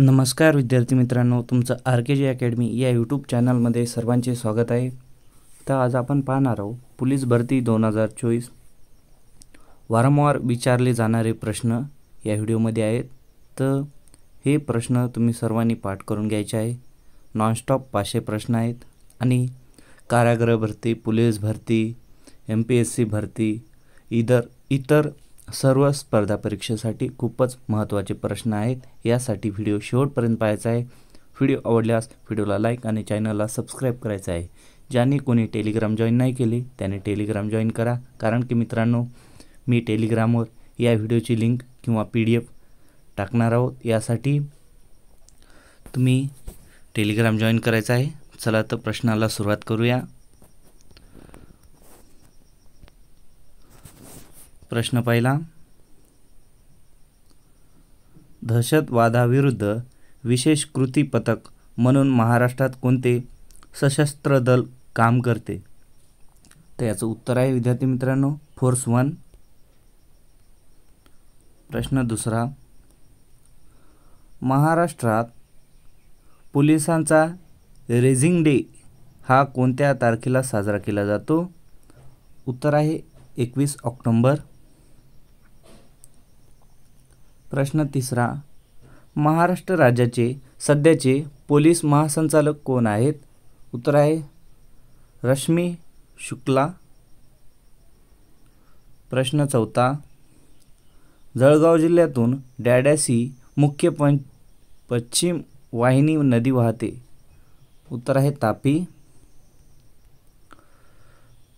नमस्कार विद्यार्थी मित्रांनो, तुमचं RKG अकॅडमी या यूट्यूब चॅनलमध्ये सर्वांचे स्वागत आहे। तर आज आपण पाहणार आहोत पोलीस भरती 2024 वारंवार विचारले जाणारे प्रश्न या व्हिडिओमध्ये आहेत। तर हे प्रश्न तुम्ही सर्वांनी पाठ करून घ्यायचे आहे। नॉनस्टॉप 500 प्रश्न आहेत आणि कारागृह भरती, पोलीस भरती, MPSC भरती, इतर सर्व स्पर्धा परीक्षेसाठी खूपच महत्त्वाचे प्रश्न आहेत। यासाठी व्हिडिओ शेवटपर्यंत पाहायचा आहे। व्हिडिओ आवडल्यास व्हिडिओला लाईक आणि चॅनलला सबस्क्राईब करायचं आहे। ज्यांनी कोणी टेलिग्राम जॉईन नाही केले त्याने टेलिग्राम जॉईन करा, कारण की मित्रांनो मी टेलिग्रामवर या व्हिडिओची लिंक किंवा PDF टाकणार आहोत। यासाठी तुम्ही टेलिग्राम जॉईन करायचं आहे। चला तर प्रश्नाला सुरुवात करूया। प्रश्न पहिला, दहशतवादाविरुद्ध विशेष कृती पथक म्हणून महाराष्ट्रात कोणते सशस्त्र दल काम करते? तर याचं उत्तर आहे विद्यार्थी मित्रांनो फोर्स 1। प्रश्न दुसरा, महाराष्ट्रात पोलिसांचा रेझिंग डे हा कोणत्या तारखेला साजरा केला जातो? उत्तर आहे 21 ऑक्टोबर। प्रश्न तिसरा, महाराष्ट्र राज्याचे सध्याचे पोलीस महासंचालक कोण आहेत? उत्तर आहे रश्मी शुक्ला। प्रश्न चौथा, जळगाव जिल्ह्यातून डॅडॅसी मुख्य पश्चिम वाहिनी नदी वाहते? उत्तर आहे तापी।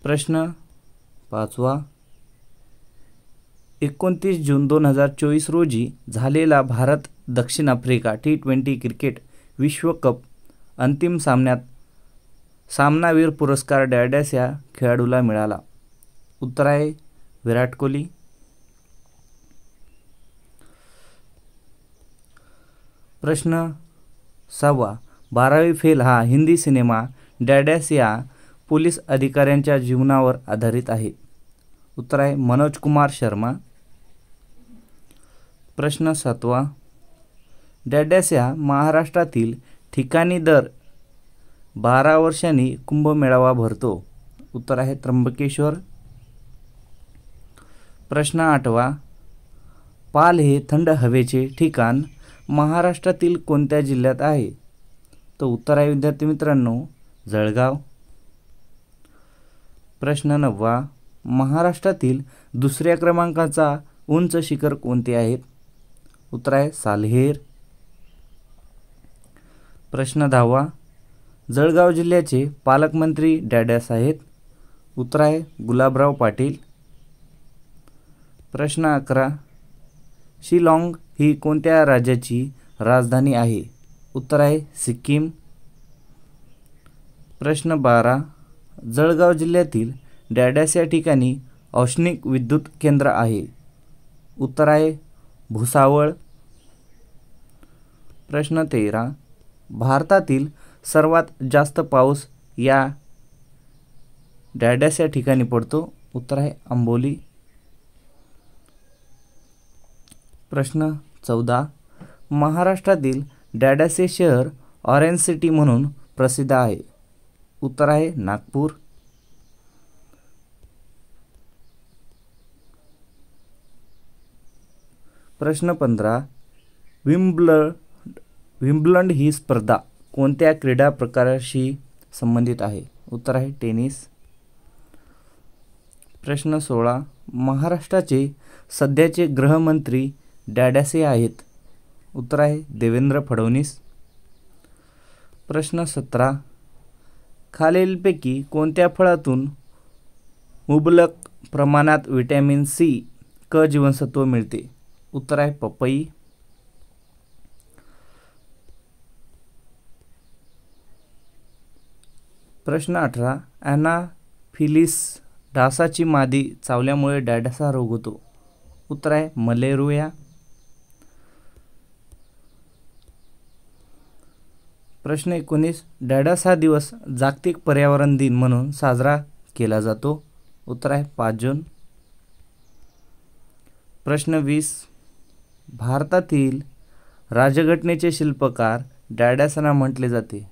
प्रश्न पाचवा, 29 जून 2024 रोजी झालेला भारत दक्षिण आफ्रिका T20 क्रिकेट विश्वकप अंतिम सामन्यात सामनावीर पुरस्कार डॅडॅस या खेळाडूला मिळाला? उत्तर आहे विराट कोहली। प्रश्न 6वा, 12वी फेल हा हिंदी सिनेमा डॅडॅस या पोलीस अधिकाऱ्यांच्या जीवनावर आधारित आहे? उत्तर आहे मनोज कुमार शर्मा। प्रश्न 7वा, डॅडॅस या महाराष्ट्रातील ठिकाणी दर 12 वर्षांनी कुंभमेळावा भरतो? उत्तर आहे त्र्यंबकेश्वर। प्रश्न 8वा, पाल हे थंड हवेचे ठिकाण महाराष्ट्रातील कोणत्या जिल्ह्यात आहे? तर उत्तर आहे विद्यार्थी मित्रांनो जळगाव। प्रश्न 9वा, महाराष्ट्रातील दुसऱ्या क्रमांकाचा उंच शिखर कोणते आहेत? उत्तर आहे सालहेर। प्रश्न 10वा, जळगाव जिल्ह्याचे पालकमंत्री डॅडॅस आहेत? उत्तर आहे गुलाबराव पाटील। प्रश्न 11, शिलाँग ही कोणत्या राज्याची राजधानी आहे? उत्तर आहे सिक्कीम। प्रश्न 12, जळगाव जिल्ह्यातील डॅडॅस या ठिकाणी औष्णिक विद्युत केंद्र आहे? उत्तर आहे भुसावळ। प्रश्न 13, भारतातील सर्वात जास्त पाऊस या डॅडॅस या ठिकाणी पडतो? उत्तर आहे अंबोली। प्रश्न 14, महाराष्ट्रातील डॅडॅस हे शहर ऑरेंज सिटी म्हणून प्रसिद्ध आहे? उत्तर आहे नागपूर। प्रश्न 15, विम्बल्डन ही स्पर्धा कोणत्या क्रीडा प्रकाराशी संबंधित आहे? उत्तर आहे टेनिस। प्रश्न 16, महाराष्ट्राचे सध्याचे गृहमंत्री डॅडॅसे आहेत? उत्तर आहे देवेंद्र फडणवीस। प्रश्न 17, खालीलपैकी कोणत्या फळातून मुबलक प्रमाणात व्हिटॅमिन C क जीवनसत्व मिळते? उत्तर आहे पपई। प्रश्न 18, ॲनाफिलिस डासाची मादी चावल्यामुळे डॅडॅसा रोग होतो? उत्तर आहे मलेरिया। प्रश्न 19, डॅडॅस हा दिवस जागतिक पर्यावरण दिन म्हणून साजरा केला जातो? उत्तर आहे 5 जून। प्रश्न 20, भारतातील राज्यघटनेचे शिल्पकार डॅडॅसना म्हटले जाते?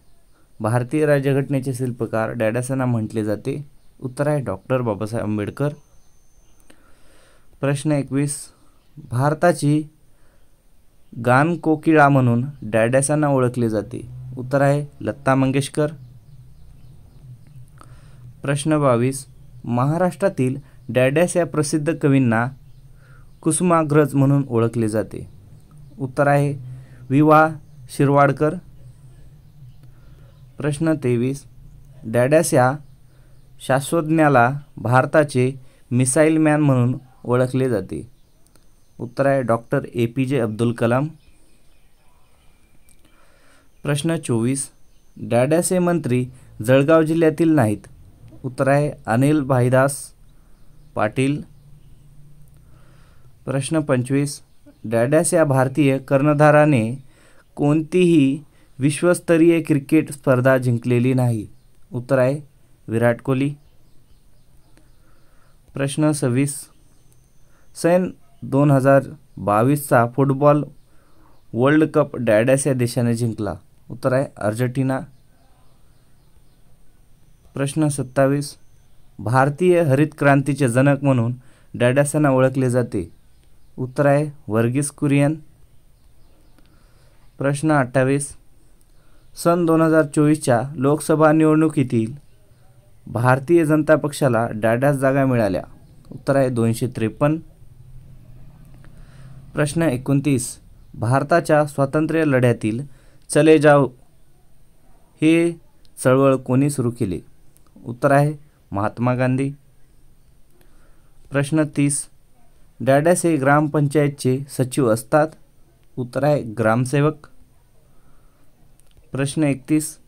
भारतीय राज्यघटनेचे शिल्पकार डॅडॅसना म्हटले जाते. उत्तर आहे डॉक्टर बाबासाहेब आंबेडकर. प्रश्न 21. भारताची गानकोकिळा म्हणून डॅडॅसना ओळखले जाते? उत्तर आहे लता मंगेशकर. प्रश्न 22. महाराष्ट्रातील डॅडॅस या प्रसिद्ध कवींना कुसुमाग्रज म्हणून ओळखले जाते? उत्तर आहे वि.वा. शिरवाडकर. प्रश्न 23. डॅडॅस या शास्त्रज्ञाला भारताचे मिसाईल मॅन म्हणून ओळखले जाते? उत्तर आहे डॉक्टर ए.पी.जे. अब्दुल कलाम. प्रश्न 24. डॅडॅस हे मंत्री जळगाव जिल्ह्यातील नाहीत? उत्तर आहे अनिल भाईदास पाटील. प्रश्न 25. डॅडॅस या भारतीय कर्णधाराने कोणतीही विश्वस्तरीय क्रिकेट स्पर्धा जिंकलेली नाही? उत्तर आहे विराट कोहली. प्रश्न 26. सन 2022चा फुटबॉल वर्ल्ड कप डॅडॅस या देशाने जिंकला? उत्तर आहे अर्जेंटिना. प्रश्न 27. भारतीय हरित क्रांतीचे जनक म्हणून डॅडॅसना ओळखले जाते? उत्तर आहे वर्गीस कुरियन. प्रश्न 28. सन 2024च्या लोकसभा निवडणुकीतील भारतीय जनता पक्षाला डॅडॅस जागा मिळाल्या? उत्तर आहे 253. प्रश्न 29. भारताच्या स्वातंत्र्य लढ्यातील चले जाओ हे चळवळ कोणी सुरू केली? उत्तर आहे महात्मा गांधी. प्रश्न 30. डॅडॅस हे ग्रामपंचायतचे सचिव असतात? उत्तर आहे ग्रामसेवक. प्रश्न 31.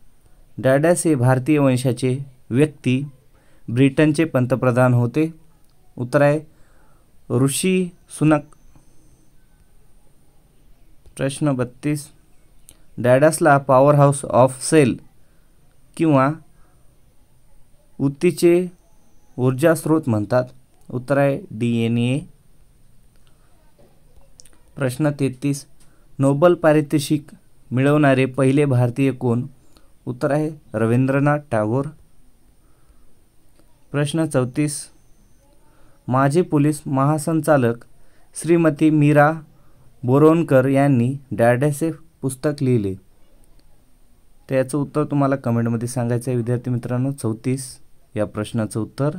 डॅडॅस हे भारतीय वंशाचे व्यक्ती ब्रिटनचे पंतप्रधान होते? उत्तर आहे ऋषी सुनक. प्रश्न 32. डॅडॅसला पॉवर हाऊस ऑफ सेल किंवा ऊतीचे ऊर्जा स्रोत म्हणतात? उत्तर आहे DNA. प्रश्न 33. नोबेल पारितोषिक मिळवणारे पहिले भारतीय कोण? उत्तर आहे रवींद्रनाथ टागोर. प्रश्न 34. माजी पोलीस महासंचालक श्रीमती मीरा बोरोनकर यांनी डॅडॅस हे पुस्तक लिहिले? त्याचं उत्तर तुम्हाला कमेंटमध्ये सांगायचं आहे विद्यार्थी मित्रांनो. 34 या प्रश्नाचं उत्तर.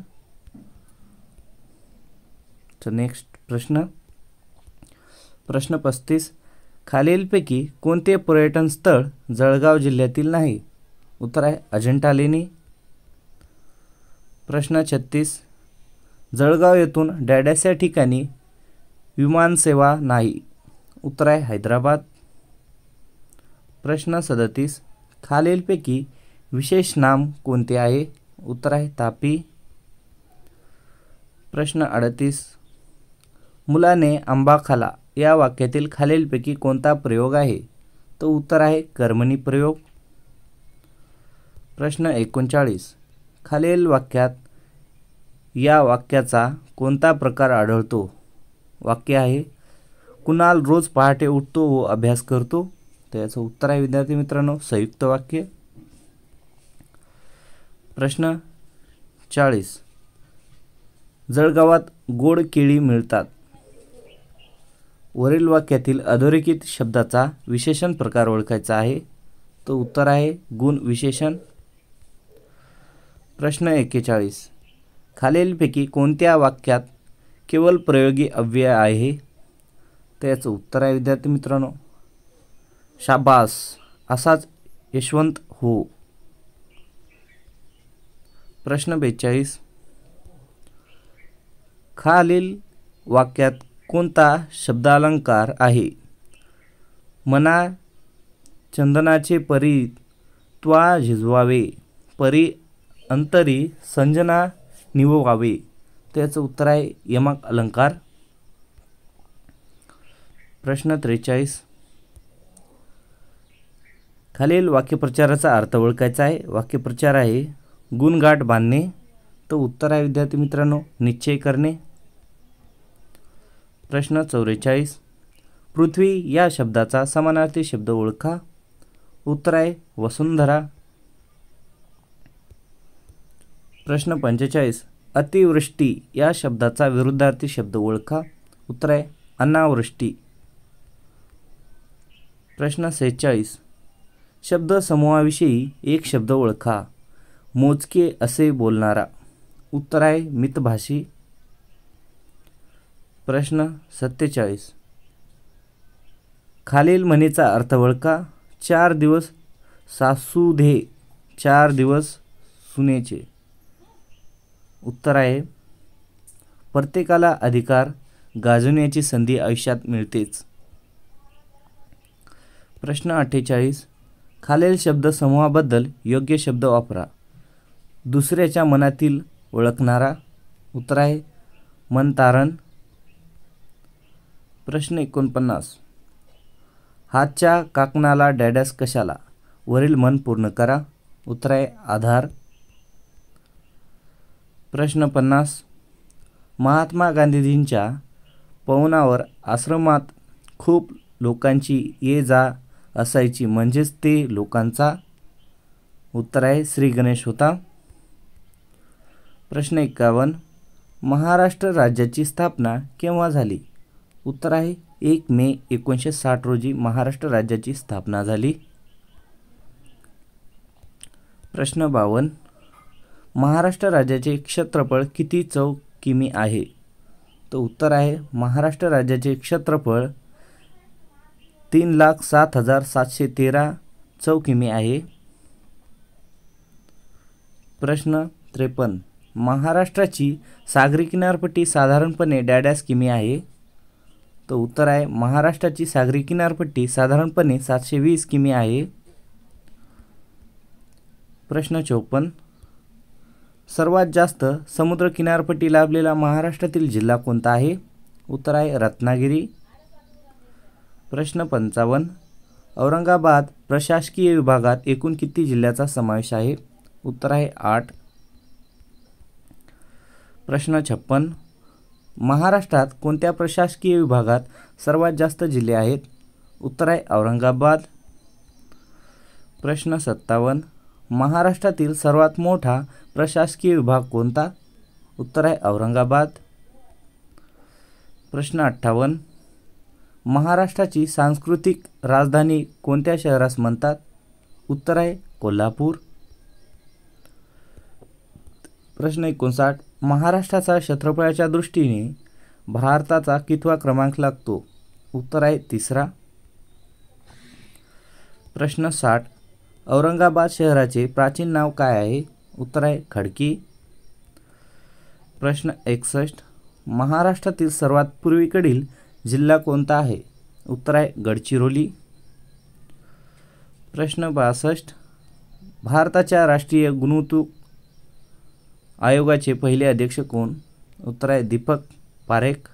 नेक्स्ट प्रश्न. प्रश्न 35. खालीलपैकी कोणते पर्यटन स्थळ जळगाव जिल्ह्यातील नाही? उत्तर आहे अजिंठा लेणी. प्रश्न 36. जळगाव येथून डॅडॅस या ठिकाणी विमानसेवा नाही? उत्तर आहे हैदराबाद. प्रश्न 37. खालीलपैकी विशेष नाम कोणते आहे? उत्तर आहे तापी. प्रश्न 38. मुलाने आंबा खाला या वाक्यातील खालीलपैकी कोणता प्रयोग आहे? तो उत्तर आहे कर्मणी प्रयोग. प्रश्न 39. खालील वाक्यात या वाक्याचा कोणता प्रकार आढळतो? वाक्य आहे कुणाल रोज पहाटे उठतो व अभ्यास करतो? तर याचं उत्तर आहे विद्यार्थी मित्रांनो संयुक्त वाक्य. प्रश्न 40. जळगावात गोड केळी मिळतात. वरील वाक्यातील अधोरेखित शब्दाचा विशेषण प्रकार ओळखायचा आहे. तो उत्तर आहे गुण विशेषण. प्रश्न 41. खालीलपैकी कोणत्या वाक्यात केवळ प्रयोगी अव्यय आहे? तर याचं उत्तर आहे विद्यार्थी मित्रांनो शाबास असाच यशवंत हो. प्रश्न 42. खालील वाक्यात कोणता शब्दालंकार आहे? मना चंदनाचे परी त्वा झिजवावे, परी अंतरी संजना निववावे. त्याचं उत्तर आहे यमक अलंकार. प्रश्न 43. खालील वाक्यप्रचाराचा अर्थ ओळखायचा आहे. वाक्यप्रचार आहे गुणगाठ बांधणे. तो उत्तर आहे विद्यार्थी मित्रांनो निश्चय करणे. प्रश्न 44. पृथ्वी या शब्दाचा समानार्थी शब्द ओळखा. उत्तर आहे वसुंधरा. प्रश्न 45. अतिवृष्टी या शब्दाचा विरुद्धार्थी शब्द ओळखा. उत्तर आहे अनावृष्टी. प्रश्न 46. शब्दसमूहाविषयी एक शब्द ओळखा. मोजके असे बोलणारा. उत्तर आहे मितभाषी. प्रश्न 47. खालील म्हणीचा अर्थ ओळखा. 4 दिवस सासूधे 4 दिवस सुनेचे. उत्तर आहे प्रत्येकाला अधिकार गाजवण्याची संधी आयुष्यात मिळतेच. प्रश्न 48. खालील शब्दसमूहाबद्दल योग्य शब्द वापरा. दुसऱ्याच्या मनातील ओळखणारा. उत्तर आहे मनतारण. प्रश्न 49. हातच्या काकणाला डॅडॅस कशाला. वरील मन पूर्ण करा. उत्तर आहे आधार. प्रश्न 50. महात्मा गांधीजींच्या पवनावर आश्रमात खूप लोकांची ये जा असायची म्हणजेच ते लोकांचा. उत्तर आहे श्री गणेश होता. प्रश्न 51. महाराष्ट्र राज्याची स्थापना केव्हा झाली. उत्तर आहे 1 मे 1960 रोजी महाराष्ट्र राज्याची स्थापना झाली. प्रश्न 52. महाराष्ट्र राज्याचे क्षेत्रफळ किती किमी आहे. तर उत्तर आहे महाराष्ट्र राज्याचे क्षेत्रफळ 3,07,713 किमी आहे. प्रश्न 53. महाराष्ट्राची सागरी किनारपट्टी साधारणपणे डॅडॅस किमी आहे. तर उत्तर आहे महाराष्ट्राची सागरी किनारपट्टी साधारणपणे 720 किमी आहे. प्रश्न 54. सर्वात जास्त समुद्र किनारपट्टी लाभलेला महाराष्ट्रातील जिल्हा कोणता आहे. उत्तर आहे रत्नागिरी. प्रश्न 55. औरंगाबाद प्रशासकीय विभागात एकूण किती जिल्ह्याचा समावेश आहे. उत्तर आहे 8. प्रश्न 56. महाराष्ट्रात कोणत्या प्रशासकीय विभागात सर्वात जास्त जिल्हे आहेत. उत्तर आहे औरंगाबाद. प्रश्न 57. महाराष्ट्रातील सर्वात मोठा प्रशासकीय विभाग कोणता. उत्तर आहे औरंगाबाद. प्रश्न 58. महाराष्ट्राची सांस्कृतिक राजधानी कोणत्या शहरास म्हणतात. उत्तर आहे कोल्हापूर. प्रश्न 59. महाराष्ट्राचा क्षेत्रफळाच्या दृष्टीने भारताचा कितवा क्रमांक लागतो. उत्तर आहे 3रा. प्रश्न 60. औरंगाबाद शहराचे प्राचीन नाव काय आहे. उत्तर आहे खडकी. प्रश्न 61. महाराष्ट्रातील सर्वात पूर्वेकडील जिल्हा कोणता आहे. उत्तर आहे गडचिरोली. प्रश्न 62. भारताच्या राष्ट्रीय गुंतवणूक आयोगाचे पहिले अध्यक्ष कोण. उत्तर आहे दीपक पारेख.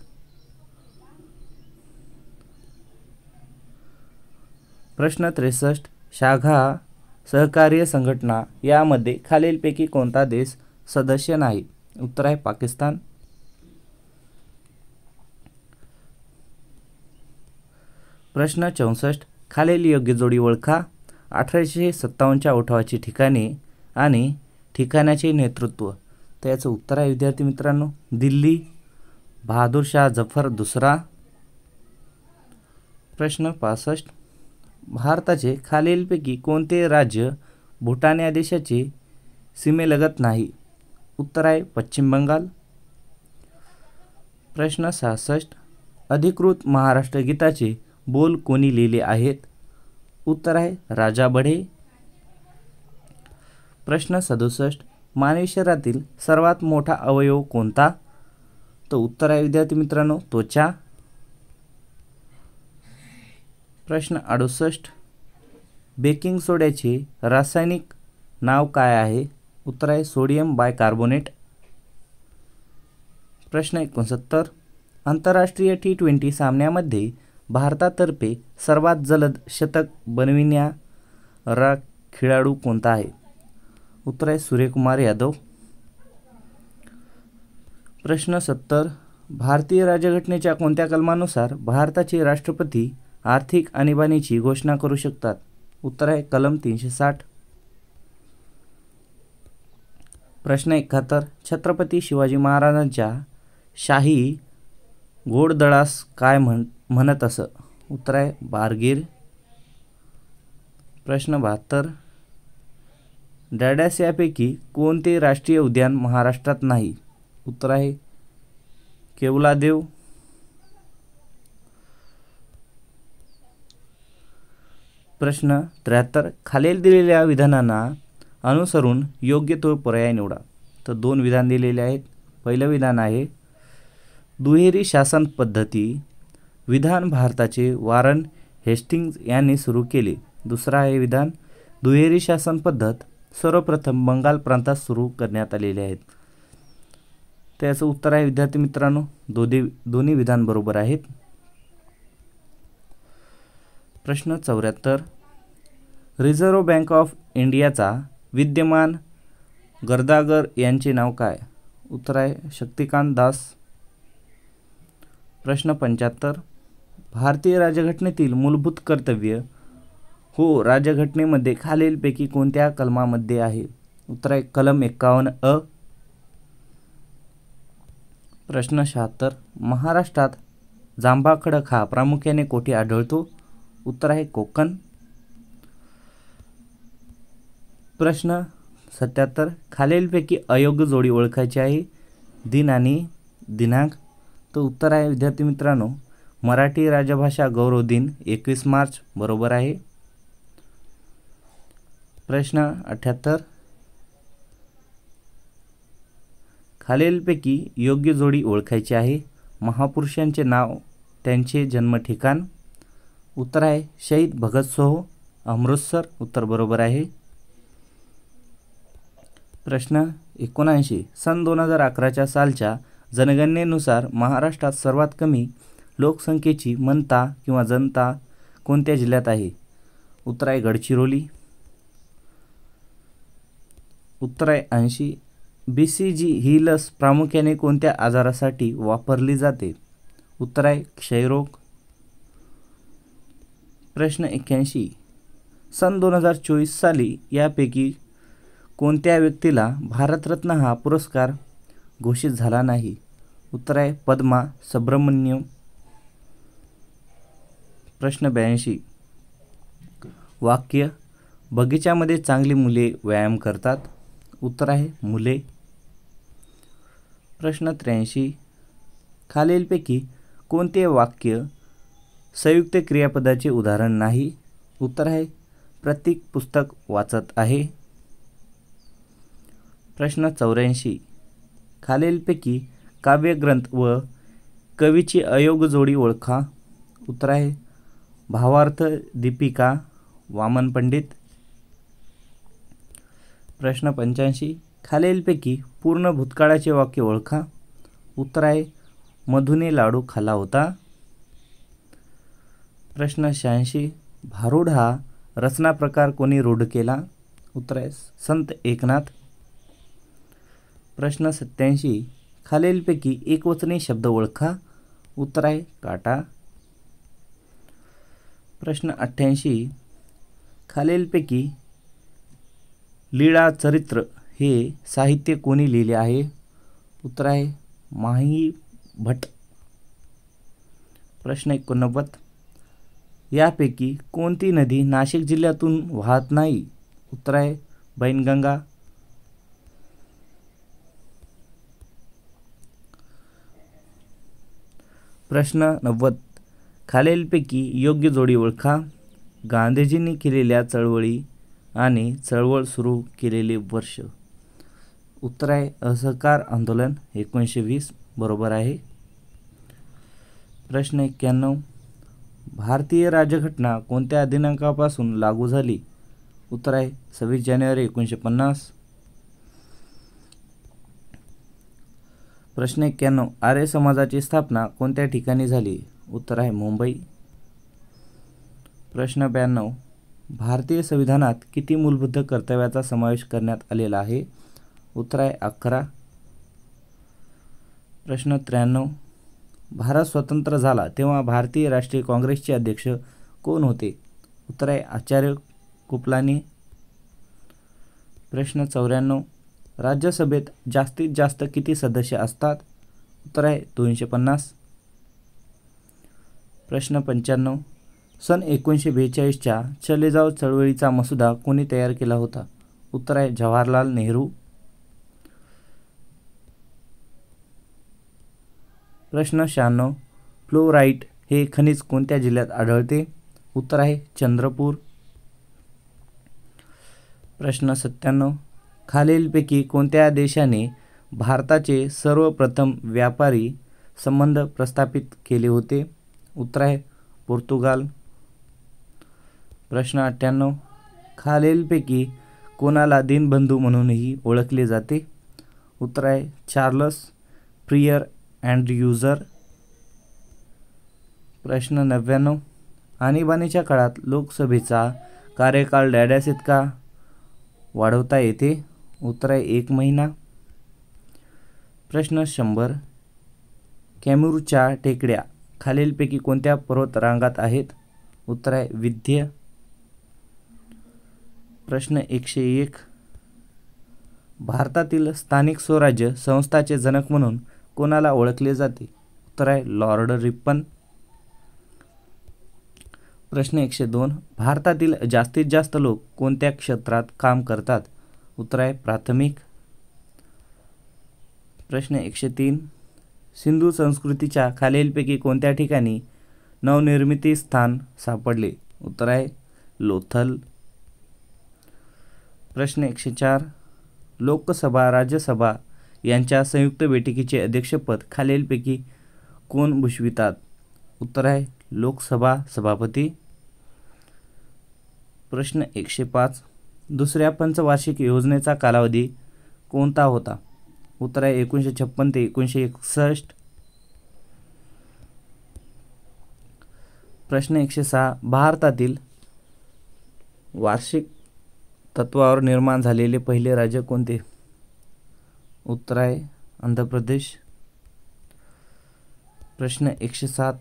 प्रश्न 63. शांघाय सहकार्य संघटना यामध्ये खालीलपैकी कोणता देश सदस्य नाही. उत्तर आहे पाकिस्तान. प्रश्न 64. खालील योग्य जोडी ओळखा. 1857च्या उठावाची ठिकाणे आणि ठिकाणाचे नेतृत्व. तर याचं उत्तर आहे विद्यार्थी मित्रांनो दिल्ली. बहादूर शाह जफर दुसरा. प्रश्न 65. भारताचे खालीलपैकी कोणते राज्य भूटान या देशाचे सीमेलगत नाही. उत्तर आहे पश्चिम बंगाल. प्रश्न 66. अधिकृत महाराष्ट्र गीताचे बोल कोणी लिहिले आहेत. उत्तर आहे राजा बढे. प्रश्न 67. मानवी शरीरातील सर्वात मोठा अवयव कोणता. तर उत्तर आहे विद्यार्थी मित्रांनो त्वचा. प्रश्न 68. बेकिंग सोड्याचे रासायनिक नाव काय आहे. उत्तर आहे सोडियम बायकार्बोनेट. प्रश्न 69. आंतरराष्ट्रीय T20 सामन्यामध्ये भारतातर्फे सर्वात जलद शतक बनविणारा खेळाडू कोणता आहे. उत्तर आहे सूर्यकुमार यादव. प्रश्न 70. भारतीय राज्यघटनेच्या कोणत्या कलमानुसार भारताचे राष्ट्रपती आर्थिक आणीबाणीची घोषणा करू शकतात? उत्तर आहे कलम 360. प्रश्न 71. छत्रपती शिवाजी महाराजांच्या शाही घोडदळास काय म्हणत असं? उत्तर आहे बारगीर. प्रश्न 72. डॅडॅस यापैकी कोणते राष्ट्रीय उद्यान महाराष्ट्रात नाही? उत्तर आहे केवलादेव. प्रश्न 73. खालील दिलेल्या विधानांना अनुसरून योग्य तो पर्याय निवडा. तर 2 विधान दिलेले आहेत. पहिलं विधान आहे दुहेरी शासन पद्धती विधान भारताचे वॉरन हेस्टिंग्ज यांनी सुरू केले. दुसरं आहे विधान दुहेरी शासन पद्धत सर्वप्रथम बंगाल प्रांतात सुरू करण्यात आलेले आहेत. त्याचं उत्तर आहे विद्यार्थी मित्रांनो दोन्ही विधान बरोबर आहेत. प्रश्न 74. रिझर्व्ह बँक ऑफ इंडियाचा विद्यमान गर्दागर यांचे नाव काय? उत्तर आहे शक्तिकांत दास. प्रश्न 75. भारतीय राज्यघटनेतील मूलभूत कर्तव्य हो राज्यघटनेमध्ये खालीलपैकी कोणत्या कलमामध्ये आहे? उत्तर आहे कलम 51 अ. प्रश्न 76. महाराष्ट्रात जांभा खडक हा प्रामुख्याने कोठे आढळतो? उत्तर आहे कोकण. प्रश्न 77. खालीलपैकी अयोग्य जोडी ओळखायची आहे. दिन आणि दिनांक. तर उत्तर आहे विद्यार्थी मित्रांनो मराठी राजभाषा गौरव दिन 21 मार्च बरोबर आहे. प्रश्न 78. खालीलपैकी योग्य जोडी ओळखायची आहे. महापुरुषांचे नाव त्यांचे जन्म ठिकाण. उत्तर आहे शहीद भगतसिंह अमृतसर. उत्तर बरोबर आहे. प्रश्न 79. सन 2011 सालच्या जनगणनेनुसार महाराष्ट्रात सर्वात कमी लोकसंख्येची मनता किंवा जनता कोणत्या जिल्ह्यात आहे? उत्तर आहे गडचिरोली. उत्तर आहे 80. BCG ही लस प्रामुख्याने कोणत्या आजारासाठी वापरली जाते? उत्तर आहे क्षयरोग. प्रश्न 81. सन 2024 साली यापैकी कोणत्या व्यक्तीला भारतरत्न हा पुरस्कार घोषित झाला नाही? उत्तर आहे पद्मा सुब्रमण्यम. प्रश्न 82. वाक्य बगीच्यामध्ये चांगली मुले व्यायाम करतात. उत्तर आहे मुले. प्रश्न 83. खालीलपैकी कोणते वाक्य संयुक्त क्रियापदाचे उदाहरण नाही? उत्तर आहे प्रत्येक पुस्तक वाचत आहे. प्रश्न 84. खालीलपैकी काव्यग्रंथ व कवीची अयोग्य जोडी ओळखा. उत्तर आहे भावार्थ दीपिका वामन पंडित. प्रश्न 85. खालीलपैकी पूर्ण भूतकाळाचे वाक्य ओळखा. उत्तर आहे मधुने लाडू खाल्ला होता. प्रश्न 86. भारूड हा रचना प्रकार कोणी रूढ केला? उत्तर आहे संत एकनाथ. प्रश्न 87. खालीलपैकी एकवचनी शब्द ओळखा. उत्तर आहे काटा. प्रश्न 88. खालीलपैकी लीळा चरित्र हे साहित्य कोणी लिहिले आहे? उत्तर आहे माही भट. प्रश्न 89. यापैकी कोणती नदी नाशिक जिल्ह्यातून वाहत नाही? उत्तर आहे बैनगंगा. प्रश्न 90. खालीलपैकी योग्य जोडी ओळखा. गांधीजींनी केलेल्या चळवळी आणि चळवळ सुरू केलेले वर्ष. उत्तर आहे असहकार आंदोलन 1920 बरोबर आहे. प्रश्न 91. भारतीय राज्यघटना कोणत्या दिनांकापासून लागू झाली? उत्तर आहे 26 जानेवारी 1950. प्रश्न 91. आर्य समाजाची स्थापना कोणत्या ठिकाणी झाली? उत्तर आहे मुंबई. प्रश्न 92. भारतीय संविधानात किती मूलभूत कर्तव्याचा समावेश करण्यात आलेला आहे? उत्तर आहे 11. प्रश्न 93. भारत स्वतंत्र झाला तेव्हा भारतीय राष्ट्रीय काँग्रेसचे अध्यक्ष कोण होते? उत्तर आहे आचार्य कृपलानी. प्रश्न 94. राज्यसभेत जास्तीत जास्त किती सदस्य असतात? उत्तर आहे 250. प्रश्न 95. सन 1942च्या चले जाव चळवळीचा मसुदा कोणी तयार केला होता? उत्तर आहे जवाहरलाल नेहरू. प्रश्न 96. फ्लोराईट हे खनिज कोणत्या जिल्ह्यात आढळते? उत्तर आहे चंद्रपूर. प्रश्न 97. खालीलपैकी कोणत्या देशाने भारताचे सर्वप्रथम व्यापारी संबंध प्रस्थापित केले होते? उत्तर आहे पोर्तुगाल. प्रश्न 98. खालीलपैकी कोणाला दीनबंधू म्हणूनही ओळखले जाते? उत्तर आहे चार्ल्स फ्रियर अँड्र्यूजर. प्रश्न 99. आणीबाणीच्या काळात लोकसभेचा कार्यकाळ डॅडॅस इतका वाढवता येते? उत्तर आहे 1 महिना. प्रश्न 100. कॅम्यूरच्या टेकड्या खालीलपैकी कोणत्या पर्वतरांगात आहेत? उत्तर आहे विंध्य. प्रश्न 101. भारतातील स्थानिक स्वराज्य संस्थाचे जनक म्हणून कोणाला ओळखले जाते? उत्तर आहे लॉर्ड रिपन. प्रश्न 102. भारतातील जास्तीत जास्त लोक कोणत्या क्षेत्रात काम करतात? उत्तर आहे प्राथमिक. प्रश्न 103. सिंधू संस्कृतीच्या खालीलपैकी कोणत्या ठिकाणी नवनिर्मिती स्थान सापडले? उत्तर आहे लोथल. प्रश्न 104. लोकसभा राज्यसभा यांच्या संयुक्त बैठकीचे अध्यक्षपद खालीलपैकी कोण भूषवितात? उत्तर आहे लोकसभा सभापती. प्रश्न 105. दुसऱ्या पंचवार्षिक योजनेचा कालावधी कोणता होता? उत्तर आहे 1956 ते 1961. प्रश्न 106. भारतातील वार्षिक तत्वावर निर्माण झालेले पहिले राज्य कोणते? उत्तर आहे आंध्र प्रदेश. प्रश्न 107.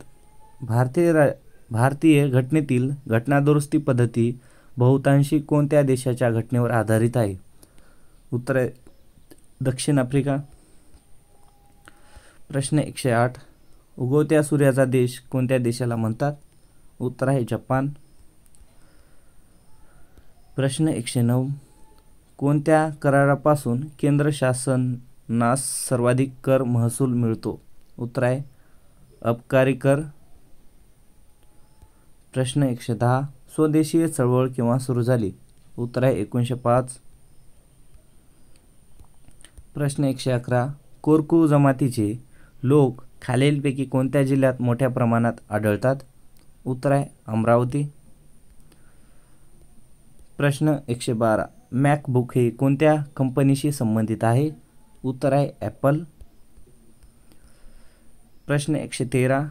भारतीय घटनेतील घटनादुरुस्ती पद्धती बहुतांशी कोणत्या देशाच्या घटनेवर आधारित आहे? उत्तर आहे दक्षिण आफ्रिका. प्रश्न 108. उगवत्या सूर्याचा देश कोणत्या देशाला म्हणतात? उत्तर आहे जपान. प्रश्न 109. कोणत्या करारापासून केंद्र शासनास सर्वाधिक कर महसूल मिळतो? उत्तर आहे अबकारी कर. प्रश्न 110. स्वदेशीय चळवळ केव्हा सुरू झाली? उत्तर आहे 1905. प्रश्न 111. कोरकू जमातीचे लोक खालीलपैकी कोणत्या जिल्ह्यात मोठ्या प्रमाणात आढळतात? उत्तर आहे अमरावती. प्रश्न 112. मॅकबुक हे कोणत्या कंपनीशी संबंधित आहे? उत्तर आहे ॲपल. प्रश्न 113.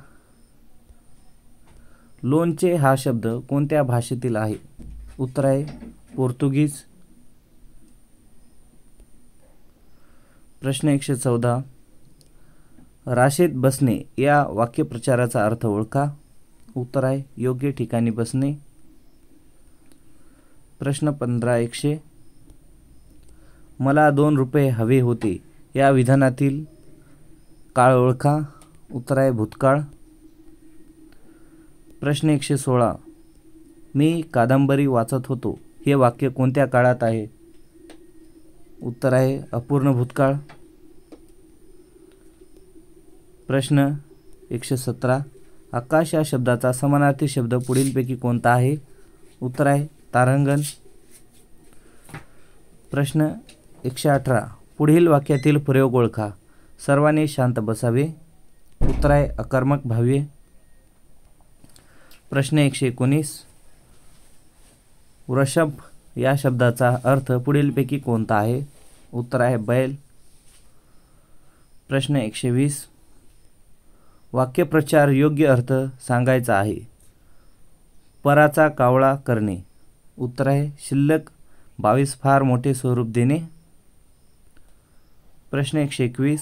लोणचे हा शब्द कोणत्या भाषेतील आहे? उत्तर आहे पोर्तुगीज. प्रश्न 114. राशेत बसणे या वाक्यप्रचाराचा अर्थ ओळखा. उत्तर आहे योग्य ठिकाणी बसणे. प्रश्न 15. मला 2 रुपये हवे होते या विधानातील काळ ओळखा. उत्तर आहे भूतकाळ. प्रश्न 116. मी कादंबरी वाचत होतो हे वाक्य कोणत्या काळात आहे? उत्तर आहे अपूर्ण भूतकाळ. प्रश्न 117. आकाश या शब्दाचा समानार्थी शब्द पुढीलपैकी कोणता आहे? उत्तर आहे तारांगण. प्रश्न 118. पुढील वाक्यातील प्रयोग ओळखा. सर्वांनी शांत बसावे. उत्तर आहे अकर्मक भाव्ये. प्रश्न 119. वृषभ या शब्दाचा अर्थ पुढीलपैकी कोणता आहे? उत्तर आहे बैल. प्रश्न 120. वाक्यप्रचार योग्य अर्थ सांगायचा आहे. पराचा कावळा करणे. उत्तर आहे शिल्लक 22 फार मोठे स्वरूप देणे. प्रश्न 121.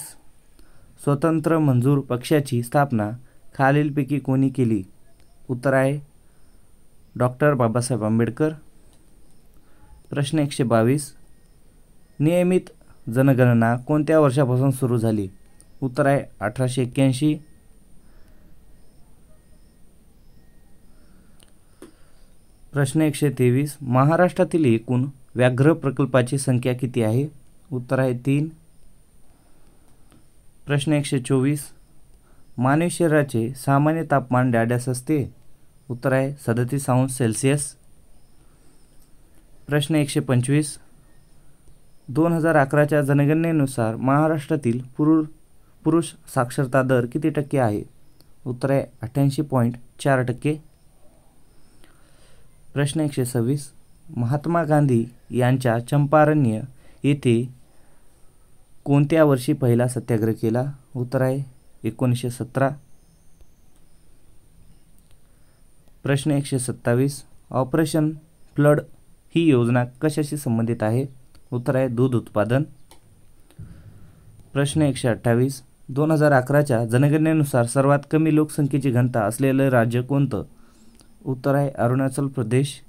स्वतंत्र मंजूर पक्षाची स्थापना खालीलपैकी कोणी केली? उत्तर आहे डॉक्टर बाबासाहेब आंबेडकर. प्रश्न 122. नियमित जनगणना कोणत्या वर्षापासून सुरू झाली? उत्तर आहे 1881. प्रश्न 123. महाराष्ट्रातील एकूण व्याघ्र प्रकल्पाची संख्या किती आहे? उत्तर आहे 3. प्रश्न 124. मानवी शरीराचे सामान्य तापमान ड्याड्यास असते? उत्तर आहे 37°C. प्रश्न 125. 2011च्या जनगणनेनुसार महाराष्ट्रातील पुरुष साक्षरता दर किती टक्के आहे? उत्तर आहे 88.4%. प्रश्न 126. महात्मा गांधी यांच्या चंपारण्य येथे कोणत्या वर्षी पहिला सत्याग्रह केला? उत्तर आहे 1917. प्रश्न 127. ऑपरेशन फ्लड ही योजना कशाशी संबंधित आहे? उत्तर आहे दूध उत्पादन. प्रश्न 128. 2011च्या जनगणनेनुसार सर्वात कमी लोकसंख्येची घनता असलेले राज्य कोणतं? उत्तर आहे अरुणाचल प्रदेश.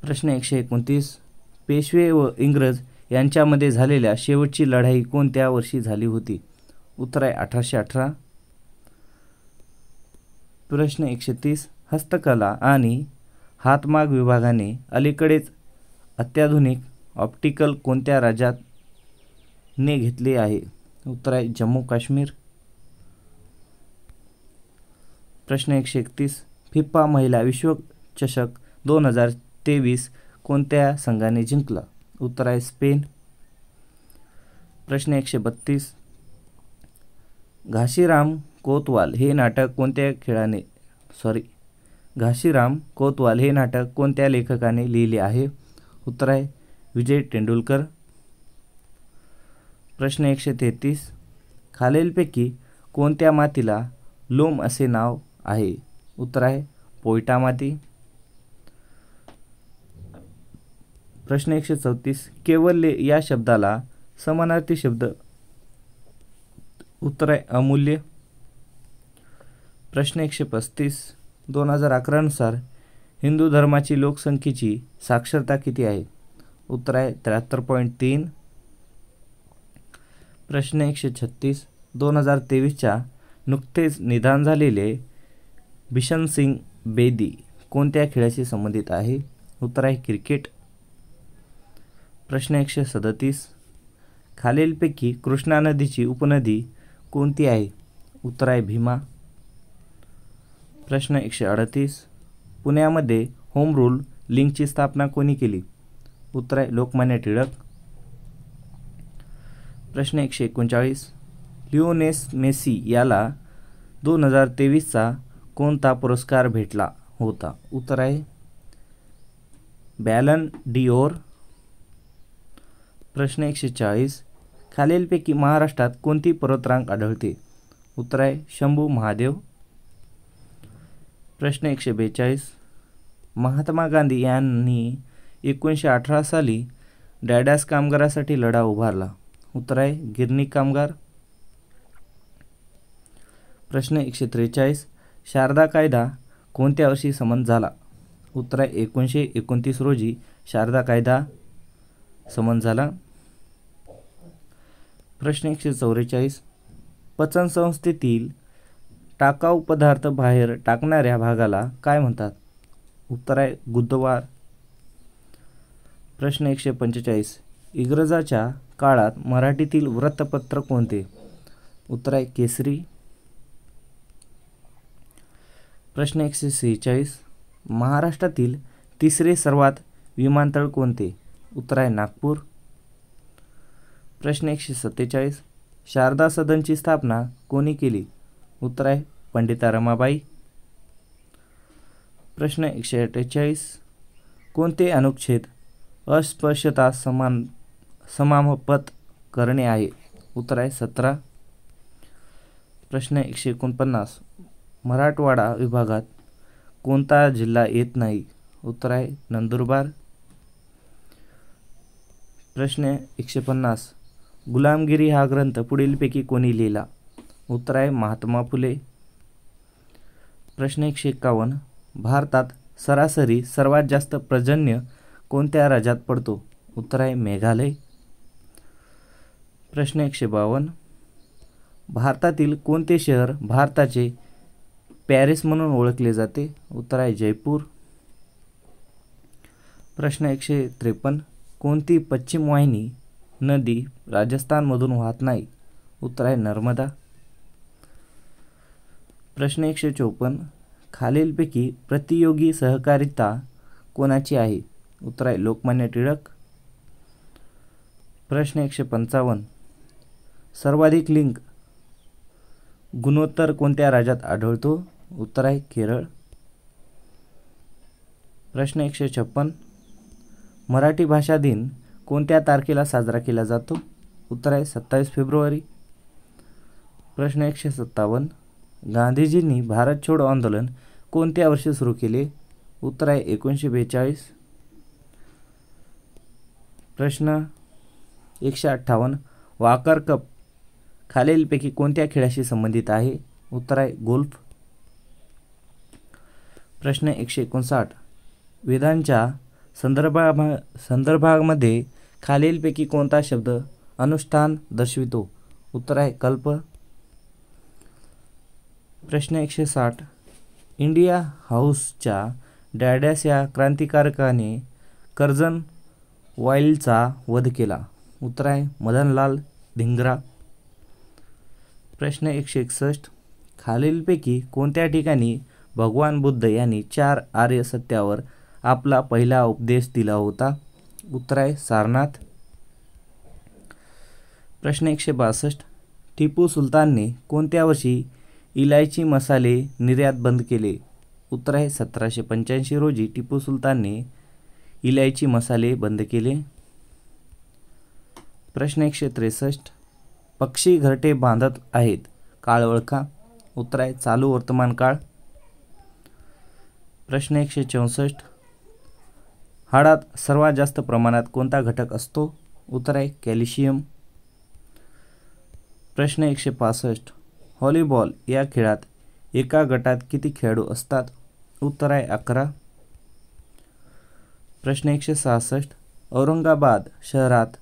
प्रश्न 129. पेशवे व इंग्रज यांच्यामध्ये झालेल्या शेवटची लढाई कोणत्या वर्षी झाली होती? उत्तर आहे 1818. प्रश्न 130. हस्तकला आणि हातमाग विभागाने अलीकडेच अत्याधुनिक ऑप्टिकल कोणत्या राज्यात घेतले आहे? उत्तर आहे जम्मू काश्मीर. प्रश्न 131. फिफा महिला विश्वचषक 2023 कोणत्या संघाने जिंकला? उत्तर आहे स्पेन. प्रश्न 132. घाशीराम कोतवाल हे नाटक कोणत्या लेखकाने लिहिले आहे? उत्तर आहे विजय तेंडुलकर. प्रश्न 133. खालीलपैकी कोणत्या मातीला लोम असे नाव आहे? उत्तर आहे पोयटा माती. प्रश्न 134. कैवल्य या शब्दाला समानार्थी शब्द? उत्तर आहे अमूल्य. प्रश्न 135. 2011 नुसार हिंदू धर्माची लोकसंख्येची साक्षरता किती आहे? उत्तर आहे 73.3. प्रश्न 136. 2023च्या नुकतेच निधन झालेले बिशन सिंग बेदी कोणत्या खेळाशी संबंधित आहे? उत्तर आहे क्रिकेट. प्रश्न 137. खालीलपैकी कृष्णा नदीची उपनदी कोणती आहे? उत्तर आहे भीमा. प्रश्न 138. पुण्यामध्ये होम रूल लीगची स्थापना कोणी केली? उत्तर आहे लोकमान्य टिळक. प्रश्न 139. लिओनेल मेसी याला 2023चा कोणता पुरस्कार भेटला होता? उत्तर आहे बॅलन डिओर. प्रश्न 140. खालीलपैकी महाराष्ट्रात कोणती पर्वतरांग आढळते? उत्तर आहे शंभू महादेव. प्रश्न 142. महात्मा गांधी यांनी 1918 साली डॅडॅस कामगारासाठी लढा उभारला? उत्तर आहे गिरणी कामगार. प्रश्न 143. शारदा कायदा कोणत्या वर्षी संमत झाला? उत्तर आहे 1929 रोजी शारदा कायदा संमत झाला. प्रश्न 144. पचन संस्थेतील टाकाऊ पदार्थ बाहेर टाकणाऱ्या भागाला काय म्हणतात? उत्तर आहे गुदद्वार. प्रश्न 145. इंग्रजांच्या काळात मराठीतील वृत्तपत्र कोणते? उत्तर आहे केसरी. प्रश्न 146. महाराष्ट्रातील तिसरे सर्वात विमानतळ कोणते? उत्तर आहे नागपूर. प्रश्न 147. शारदा सदनची स्थापना कोणी केली? उत्तर आहे पंडिता रमाबाई. प्रश्न 148. कोणते अनुच्छेद अस्पृश्यता समाप्त करणे आहे? उत्तर आहे 17. प्रश्न 149. मराठवाडा विभागात कोणता जिल्हा येत नाही? उत्तर आहे नंदुरबार. प्रश्न 150. गुलामगिरी हा ग्रंथ पुढीलपैकी कोणी लिहिला? उत्तर आहे महात्मा फुले. प्रश्न 151. भारतात सरासरी सर्वात जास्त पर्जन्य कोणत्या राज्यात पडतो? उत्तर आहे मेघालय. प्रश्न 152. भारतातील कोणते शहर भारताचे पॅरिस म्हणून ओळखले जाते? उत्तर आहे जयपूर. प्रश्न 153. कोणती पश्चिम वाहिनी नदी राजस्थानमधून वाहत नाही? उत्तर आहे नर्मदा. प्रश्न 154. खालीलपैकी प्रतियोगी सहकारिता कोणाची आहे? उत्तर आहे लोकमान्य टिळक. प्रश्न 155. सर्वाधिक लिंग गुणोत्तर कोणत्या राज्यात आढळतो? उत्तर आहे केरळ. प्रश्न 156. मराठी भाषा दिन कोणत्या तारखेला साजरा केला जातो? उत्तर आहे 27 फेब्रुवारी. प्रश्न 157. गांधीजींनी भारत छोडो आंदोलन कोणत्या वर्षी सुरू केले? उत्तर आहे 1942. प्रश्न 158. वाकर कप खालीलपैकी कोणत्या खेळाशी संबंधित आहे? उत्तर आहे गोल्फ. प्रश्न 159. वेदांच्या संदर्भामध्ये खालीलपैकी कोणता शब्द अनुष्ठान दर्शवितो? उत्तर आहे कल्प. प्रश्न 160. इंडिया हाऊसच्या डॅडॅस या क्रांतिकारकाने कर्जन वाइल्डचा वध केला? उत्तर आहे मदनलाल धिंग्रा. प्रश्न 161. खालीलपैकी कोणत्या ठिकाणी भगवान बुद्ध यांनी 4 आर्य सत्यावर आपला पहिला उपदेश दिला होता? उत्तर आहे सारनाथ. प्रश्न 162. टिपू सुलतानने कोणत्या वर्षी इलायची मसाले निर्यात बंद केले? उत्तर आहे 1785 रोजी टिपू सुलतानने इलायची मसाले बंद केले. प्रश्न 163. पक्षी घरटे बांधत आहेत काळ ओळखा? उत्तर आहे चालू वर्तमान काळ. प्रश्न 164. हाडात सर्वात जास्त प्रमाणात कोणता घटक असतो? उत्तर आहे कॅल्शियम. प्रश्न 165. व्हॉलीबॉल या खेळात एका गटात किती खेळाडू असतात? उत्तर आहे 11. प्रश्न 166. औरंगाबाद शहरात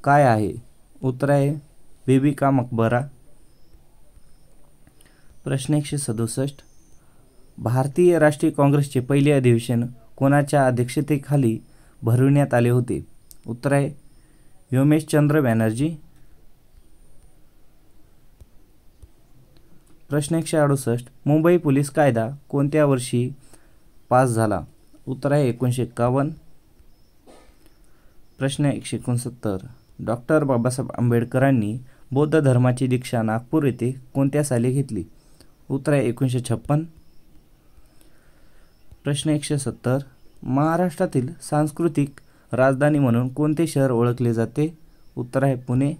काय आहे? उत्तर आहे बीबी का मकबरा. प्रश्न 167. भारतीय राष्ट्रीय काँग्रेसचे पहिले अधिवेशन कोणाच्या अध्यक्षतेखाली भरविण्यात आले होते? उत्तर आहे व्योमेशचंद्र बॅनर्जी. प्रश्न 168. मुंबई पोलीस कायदा कोणत्या वर्षी पास झाला? उत्तर आहे 1951. प्रश्न 169. डॉक्टर बाबासाहेब आंबेडकरांनी बौद्ध धर्माची दीक्षा नागपूर येथे कोणत्या साली घेतली? उत्तर आहे 1956. प्रश्न 170. महाराष्ट्रातील सांस्कृतिक राजधानी म्हणून कोणते शहर ओळखले जाते? उत्तर आहे पुणे.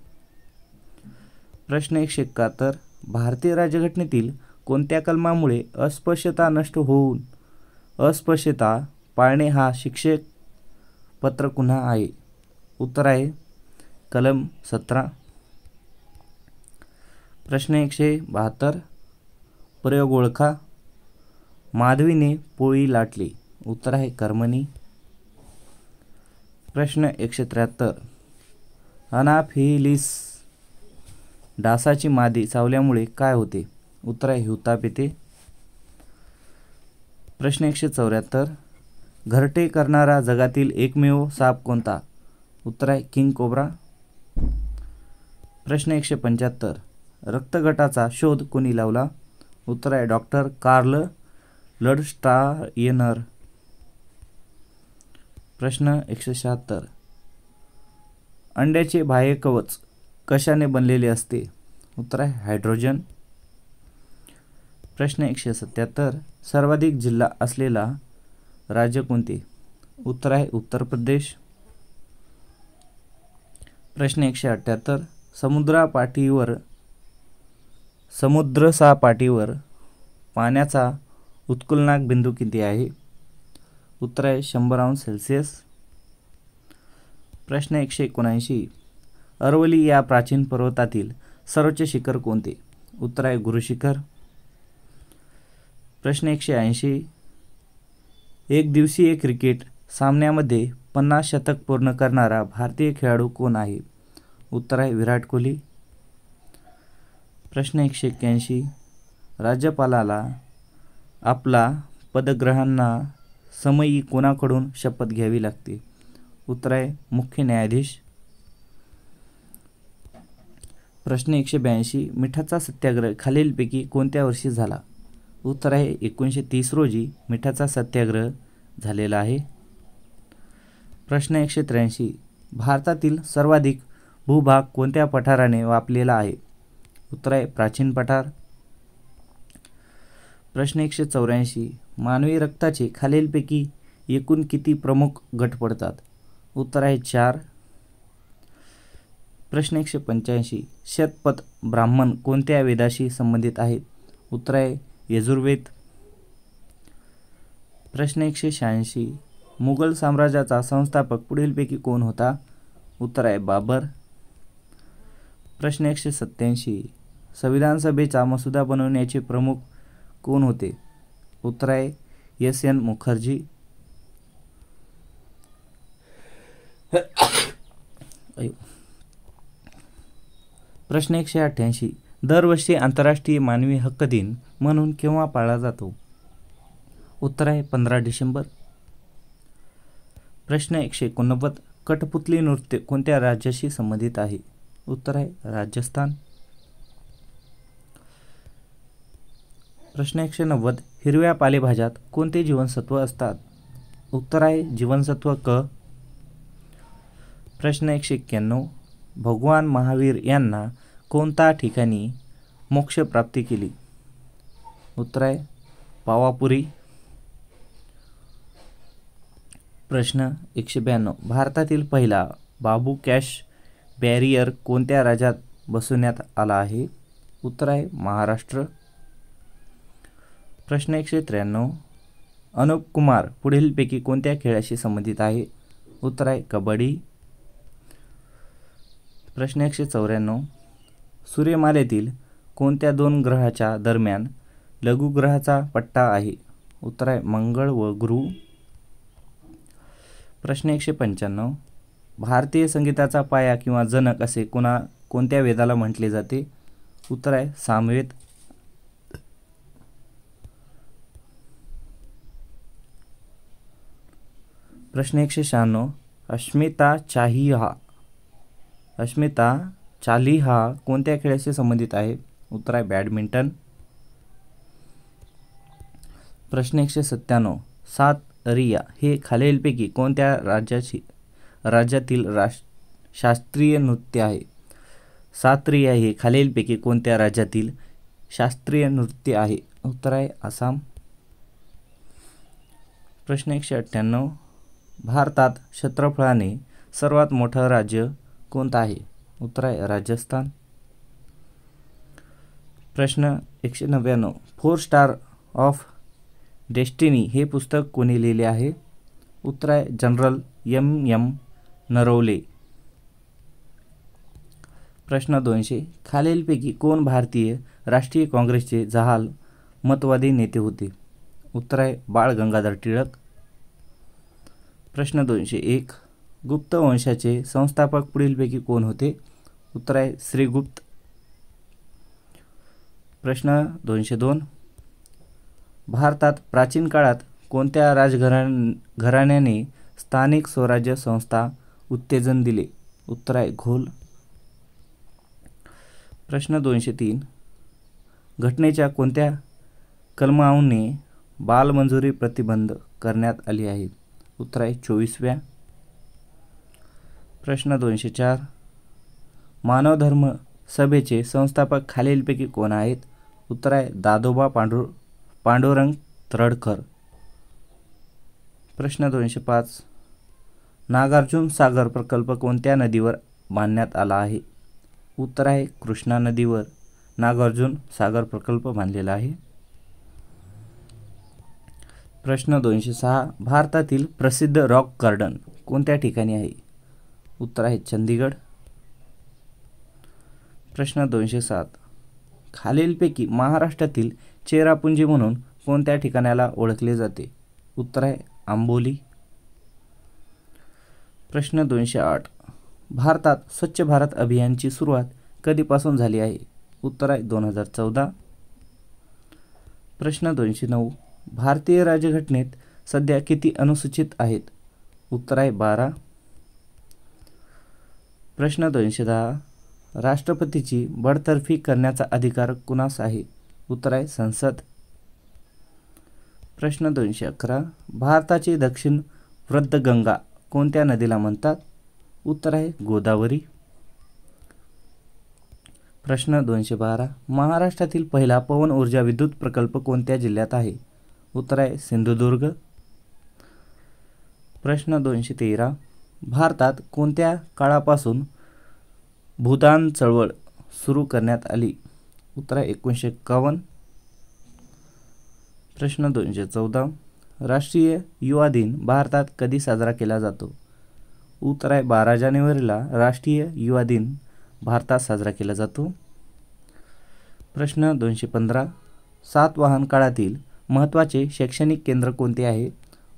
प्रश्न 171. भारतीय राज्यघटनेतील कोणत्या कलमामुळे अस्पृश्यता नष्ट होऊन अस्पृश्यता पाळणे हा शिक्षक पत्र गुन्हा आहे? उत्तर आहे कलम 17. प्रश्न 172. प्रयोग ओळखा. माधवीने पोळी लाटली. उत्तर आहे कर्मणी. प्रश्न 173. अनाफिलिस डासाची मादी चावल्यामुळे काय होते? उत्तर आहे हिवताप येते. प्रश्न 174. घरटे करणारा जगातील एकमेव साप कोणता? उत्तर आहे किंग कोब्रा. प्रश्न 175. रक्तगटाचा शोध कोणी लावला? उत्तर आहे डॉक्टर कार्ल लडस्टायनर. प्रश्न 176. अंड्याचे बाह्य कवच कशाने बनलेले असते? उत्तर आहे हायड्रोजन. प्रश्न 177. सर्वाधिक जिल्हा असलेला राज्य कोणते? उत्तर आहे उत्तर प्रदेश. प्रश्न 178. समुद्रसपाटीवर पाण्याचा उत्कलनांक बिंदू किती आहे? उत्तर आहे 100 अंश सेल्सिअस. प्रश्न 179. अरवली या प्राचीन पर्वतातील सर्वोच्च शिखर कोणते? उत्तर आहे गुरुशिखर. प्रश्न 180. एक दिवसीय क्रिकेट सामन्यामध्ये 50 शतक पूर्ण करणारा भारतीय खेळाडू कोण आहे? उत्तर आहे विराट कोहली. प्रश्न 181. राज्यपालाला आपला पदग्रहांना समयी कोणाकडून शपथ घ्यावी लागते? उत्तर आहे मुख्य न्यायाधीश. प्रश्न 182. मिठाचा सत्याग्रह खालीलपैकी कोणत्या वर्षी झाला? उत्तर आहे 1930 रोजी मिठाचा सत्याग्रह झालेला आहे. प्रश्न 183. भारतातील सर्वाधिक भूभाग कोणत्या पठाराने व्यापलेला आहे? उत्तर आहे प्राचीन पठार. प्रश्न 184. मानवी रक्ताचे खालीलपैकी एकूण किती प्रमुख गट पडतात? उत्तर आहे 4. प्रश्न 185. शतपथ ब्राह्मण कोणत्या वेदाशी संबंधित आहेत? उत्तर आहे यजुर्वेद. प्रश्न 186. मुघल साम्राज्याचा संस्थापक पुढीलपैकी कोण होता? उत्तर आहे बाबर. प्रश्न 187. संविधान सभेचा मसुदा बनवण्याचे प्रमुख कोण होते? उत्तर आहे S.N. मुखर्जी. प्रश्न 188. दरवर्षी आंतरराष्ट्रीय मानवी हक्क दिन म्हणून केव्हा पाळला जातो? उत्तर आहे 15 डिसेंबर. प्रश्न 189. कठपुतली नृत्य कोणत्या राज्याशी संबंधित आहे? उत्तर आहे राजस्थान. प्रश्न 190. हिरव्या पालेभाज्यात कोणते जीवनसत्व असतात? उत्तर आहे जीवनसत्व क. प्रश्न 191. भगवान महावीर यांना कोणत्या ठिकाणी मोक्ष प्राप्ती केली? उत्तर आहे पावापुरी. प्रश्न 192. भारतातील पहिला बांबू कॅश बॅरियर कोणत्या राज्यात बसवण्यात आला आहे? उत्तर आहे महाराष्ट्र. प्रश्न 193. अनुप कुमार पुढीलपैकी कोणत्या खेळाशी संबंधित आहे? उत्तर आहे कबड्डी. प्रश्न 194. सूर्यमालेतील कोणत्या दोन ग्रहाच्या दरम्यान लघुग्रहाचा पट्टा आहे? उत्तर आहे मंगळ व गुरु. प्रश्न 195. भारतीय संगीताचा पाया किंवा जनक असे कोणत्या वेदाला म्हटले जाते? उत्तर आहे सामवेद. प्रश्न 196. अस्मिता चालिहा कोणत्या खेळाशी संबंधित आहे? उत्तर आहे बॅडमिंटन. प्रश्न 197. सात रिया हे खालीलपैकी कोणत्या राज्यातील शास्त्रीय नृत्य आहे? सात रिया हे खालीलपैकी कोणत्या राज्यातील शास्त्रीय नृत्य आहे? उत्तर आहे आसाम. प्रश्न 198. भारतात क्षेत्रफळाने सर्वात मोठं राज्य कोणतं आहे? उत्तर आहे राजस्थान. प्रश्न 199. 4 स्टार ऑफ डेस्टिनी हे पुस्तक कोणी लिहिले आहे? उत्तर आहे जनरल M.M. नरवले. प्रश्न 200. खालीलपैकी कोण भारतीय राष्ट्रीय काँग्रेसचे जहाल मतवादी नेते होते? उत्तर आहे बाळ गंगाधर टिळक. प्रश्न 201. गुप्त वंशाचे संस्थापक पुढीलपैकी कोण होते? उत्तर आहे श्रीगुप्त. प्रश्न 202. भारतात प्राचीन काळात कोणत्या राजघराण्याने स्थानिक स्वराज्य संस्था उत्तेजन दिले? उत्तर आहे घोल. प्रश्न 203. घटनेच्या कोणत्या कलमाने बालमजुरी प्रतिबंध करण्यात आली आहे? उत्तर आहे 24व्या. प्रश्न 204. मानवधर्म सभेचे संस्थापक खालीलपैकी कोण आहेत? उत्तर आहे दादोबा पांडुरंग तरडकर. प्रश्न 205. नागार्जुन सागर प्रकल्प कोणत्या नदीवर बांधण्यात आला आहे? उत्तर आहे कृष्णा नदीवर नागार्जुन सागर प्रकल्प बांधलेला आहे. प्रश्न 206. भारतातील प्रसिद्ध रॉक गार्डन कोणत्या ठिकाणी आहे? उत्तर आहे चंदीगड. प्रश्न 207. खालीलपैकी महाराष्ट्रातील चेरापुंजी म्हणून कोणत्या ठिकाणाला ओळखले जाते? उत्तर आहे आंबोली. प्रश्न 208. भारतात स्वच्छ भारत अभियानची सुरुवात कधीपासून झाली आहे? उत्तर आहे 2014. प्रश्न 209. भारतीय राज्यघटनेत सध्या किती अनुसूचित आहेत? उत्तर आहे 12. प्रश्न 210. राष्ट्रपतीची बडतर्फी करण्याचा अधिकार कुणास आहे? उत्तर आहे संसद. प्रश्न 211. भारताची दक्षिण वृद्धगंगा कोणत्या नदीला म्हणतात? उत्तर आहे गोदावरी. प्रश्न 212. महाराष्ट्रातील पहिला पवन ऊर्जा विद्युत प्रकल्प कोणत्या जिल्ह्यात आहे? उत्तर आहे सिंधुदुर्ग. प्रश्न 213. भारतात कोणत्या काळापासून भूदान चळवळ सुरू करण्यात आली? उत्तर आहे 1951. प्रश्न 214. राष्ट्रीय युवा दिन भारतात कधी साजरा केला जातो? उत्तर आहे 12 जानेवारीला राष्ट्रीय युवा दिन भारतात साजरा केला जातो. प्रश्न 215. सातवाहन काळातील महत्त्वाचे शैक्षणिक केंद्र कोणते आहे?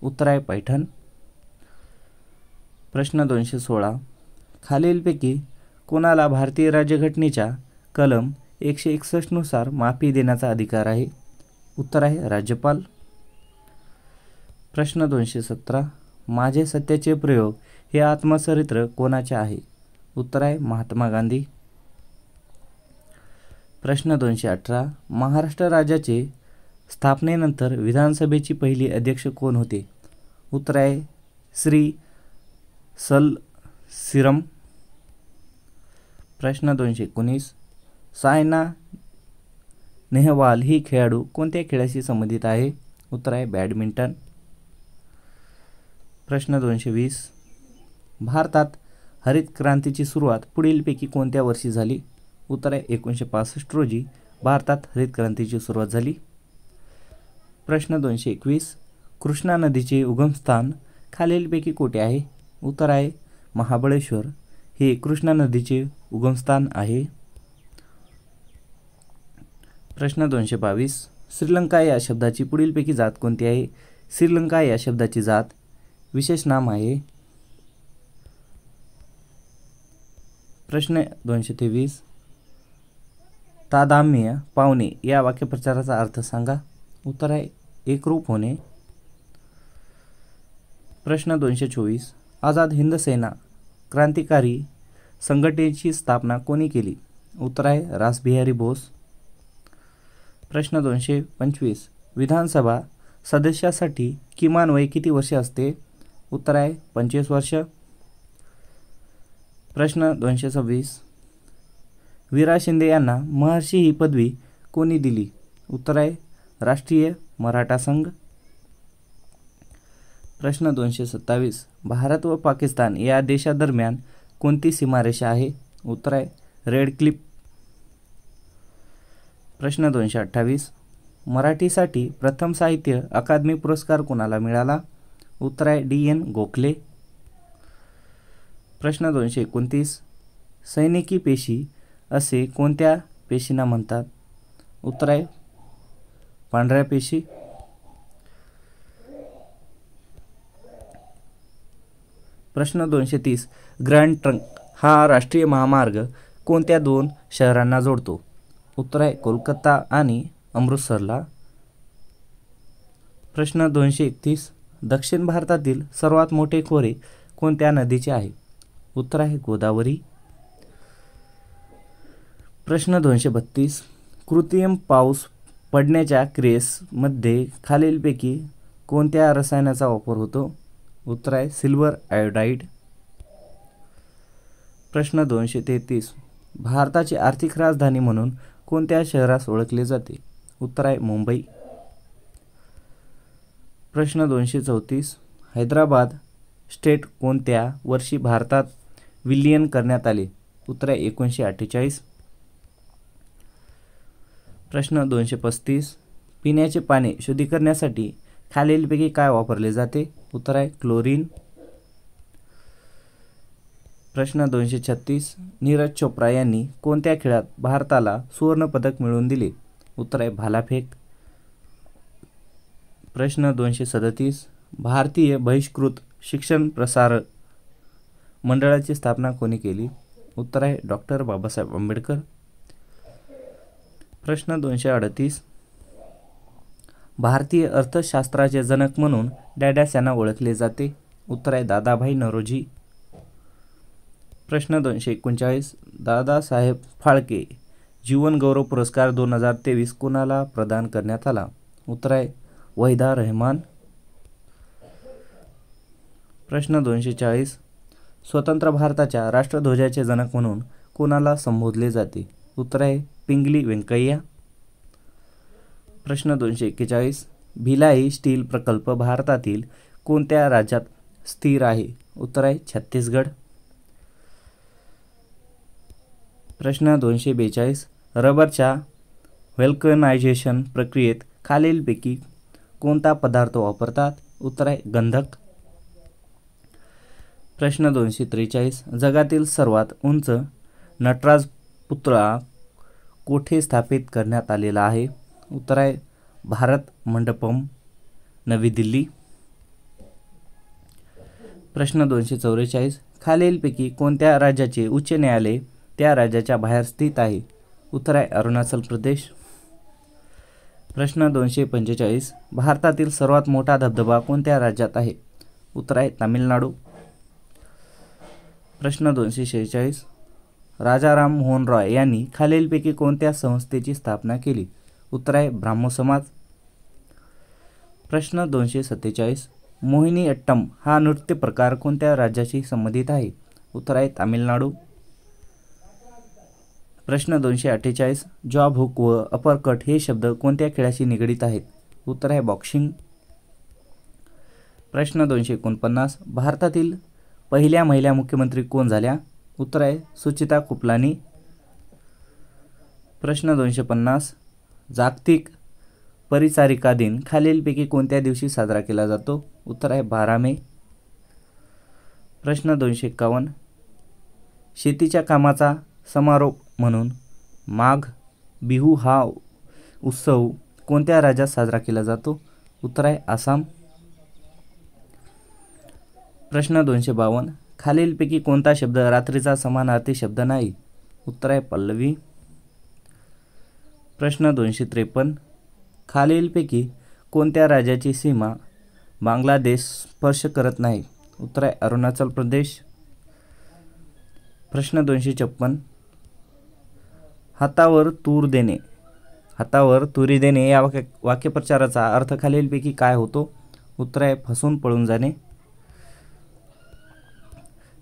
उत्तर आहे पैठण. प्रश्न 216. खालीलपैकी कोणाला भारतीय राज्यघटनेच्या कलम 161 नुसार माफी देण्याचा अधिकार आहे? उत्तर आहे राज्यपाल. प्रश्न 217. माझे सत्याचे प्रयोग हे आत्मचरित्र कोणाचे आहे? उत्तर आहे महात्मा गांधी. प्रश्न 218. महाराष्ट्र राज्याचे स्थापनेनंतर विधानसभेची पहिली अध्यक्ष कोण होते? उत्तर आहे श्री सलसिरम. प्रश्न 219. सायना नेहवाल ही खेळाडू कोणत्या खेळाशी संबंधित आहे? उत्तर आहे बॅडमिंटन. प्रश्न 220. भारतात हरित क्रांतीची सुरुवात पुढीलपैकी कोणत्या वर्षी झाली? उत्तर आहे 1965 रोजी भारतात हरित क्रांतीची सुरुवात झाली. प्रश्न 221. कृष्णा नदीचे उगमस्थान खालीलपैकी कोठे आहे? उत्तर आहे महाबळेश्वर हे कृष्णा नदीचे उगमस्थान आहे. प्रश्न 222. श्रीलंका या शब्दाची पुढीलपैकी जात कोणती आहे? श्रीलंका या शब्दाची जात विशेष नाम आहे. प्रश्न 223. तादाम्य पावणे या वाक्यप्रचाराचा अर्थ सांगा. उत्तर आहे एकरूप होणे. प्रश्न 224. आझाद हिंद सेना क्रांतिकारी संघटनेची स्थापना कोणी केली? उत्तर आहे रासबिहारी बोस. प्रश्न 225. विधानसभा सदस्यासाठी किमान वय किती वर्षे असते? उत्तर आहे 25 वर्ष. प्रश्न 226. वीरा शिंदे यांना महर्षी ही पदवी कोणी दिली? उत्तर आहे राष्ट्रीय मराठा संघ. प्रश्न 227. भारत व पाकिस्तान या देशादरम्यान कोणती सीमारेषा आहे? उत्तर आहे रेड क्लिफ. प्रश्न 228. मराठीसाठी प्रथम साहित्य अकादमी पुरस्कार कोणाला मिळाला? उत्तर आहे D.N. गोखले. प्रश्न 229. सैनिकी पेशी असे कोणत्या पेशींना म्हणतात? उत्तर आहे पांढऱ्या पेशी. प्रश्न 230. ग्रँड ट्रंक हा राष्ट्रीय महामार्ग कोणत्या दोन शहरांना जोडतो? उत्तर आहे कोलकाता आणि अमृतसरला. प्रश्न 231. दक्षिण भारतातील सर्वात मोठे खोरे कोणत्या नदीचे आहे? उत्तर आहे गोदावरी. प्रश्न 232. कृत्रिम पाऊस पडण्याच्या क्रियेमध्ये खालीलपैकी कोणत्या रसायनाचा वापर होतो? उत्तर आहे सिल्वर आयोडाईड. प्रश्न 233. भारताची आर्थिक राजधानी म्हणून कोणत्या शहरास ओळखले जाते? उत्तर आहे मुंबई. प्रश्न 234. हैदराबाद स्टेट कोणत्या वर्षी भारतात विलीन करण्यात आले? उत्तर आहे 1948. प्रश्न 235. पिण्याचे पाणी शुद्धीकरणासाठी खालीलपैकी काय वापरले जाते? उत्तर आहे क्लोरीन. प्रश्न 236, नीरज चोप्रा यांनी कोणत्या खेळात भारताला सुवर्ण पदक मिळवून दिले? उत्तर आहे भालाफेक. प्रश्न 237, भारतीय बहिष्कृत शिक्षण प्रसार मंडळाची स्थापना कोणी केली? उत्तर आहे डॉक्टर बाबासाहेब आंबेडकर. प्रश्न 238, भारतीय अर्थशास्त्राचे जनक म्हणून डॅडॅस यांना ओळखले जाते? उत्तर आहे दादाभाई नौरोजी. प्रश्न 239, दादासाहेब फाळके जीवन गौरव पुरस्कार 2023 कोणाला प्रदान करण्यात आला? उत्तर आहे वहिदा रहमान. प्रश्न 240, स्वतंत्र भारताच्या राष्ट्रध्वजाचे जनक म्हणून कोणाला संबोधले जाते? उत्तर आहे पिंगली व्यंकय्या. प्रश्न 241, भिलाई स्टील प्रकल्प भारतातील कोणत्या राज्यात स्थिर आहे? उत्तर आहे छत्तीसगड. प्रश्न 242, रबरच्या व्हल्कनायझेशन प्रक्रियेत खालीलपैकी कोणता पदार्थ वापरतात? उत्तर आहे गंधक. प्रश्न 243, जगातील सर्वात उंच नटराज पुतळा कोठे स्थापित करण्यात आलेला आहे? उत्तर आहे भारत मंडपम, नवी दिल्ली. प्रश्न 244, खालीलपैकी कोणत्या राज्याचे उच्च न्यायालय त्या राज्याच्या बाहेर स्थित आहे? उत्तर आहे अरुणाचल प्रदेश. प्रश्न 245, भारतातील सर्वात मोठा धबधबा कोणत्या राज्यात आहे? उत्तर आहे तामिळनाडू. प्रश्न 246, राजा राम मोहन रॉय यांनी खालीलपैकी कोणत्या संस्थेची स्थापना केली? उत्तर आहे ब्राह्मो समाज. प्रश्न 247, मोहिनी अट्टम हा नृत्य प्रकार कोणत्या राज्याशी संबंधित आहे? उत्तर आहे तामिळनाडू. प्रश्न 248, जॉब हुक व अपरकट हे शब्द कोणत्या खेळाशी निगडीत आहेत? उत्तर आहे बॉक्सिंग. प्रश्न 249, भारतातील पहिल्या महिला मुख्यमंत्री कोण झाल्या? उत्तर आहे सुचिता कृपलानी. प्रश्न 250, जागतिक परिचारिका दिन खालीलपैकी कोणत्या दिवशी साजरा केला जातो? उत्तर आहे 12 मे. प्रश्न 251, शेतीच्या कामाचा समारोप म्हणून माघ बिहू हा उत्सव कोणत्या राज्यात साजरा केला जातो? उत्तर आहे आसाम. प्रश्न 252, खालीलपैकी कोणता शब्द रात्रीचा समानार्थी शब्द नाही? उत्तर आहे पल्लवी. प्रश्न 253, खालीलपैकी कोणत्या राज्याची सीमा बांगलादेश स्पर्श करत नाही? उत्तर आहे अरुणाचल प्रदेश. प्रश्न 254, हातावर तुरी देणे या वाक्यप्रचाराचा अर्थ खालीलपैकी काय होतो? उत्तर आहे फसून पळून जाणे.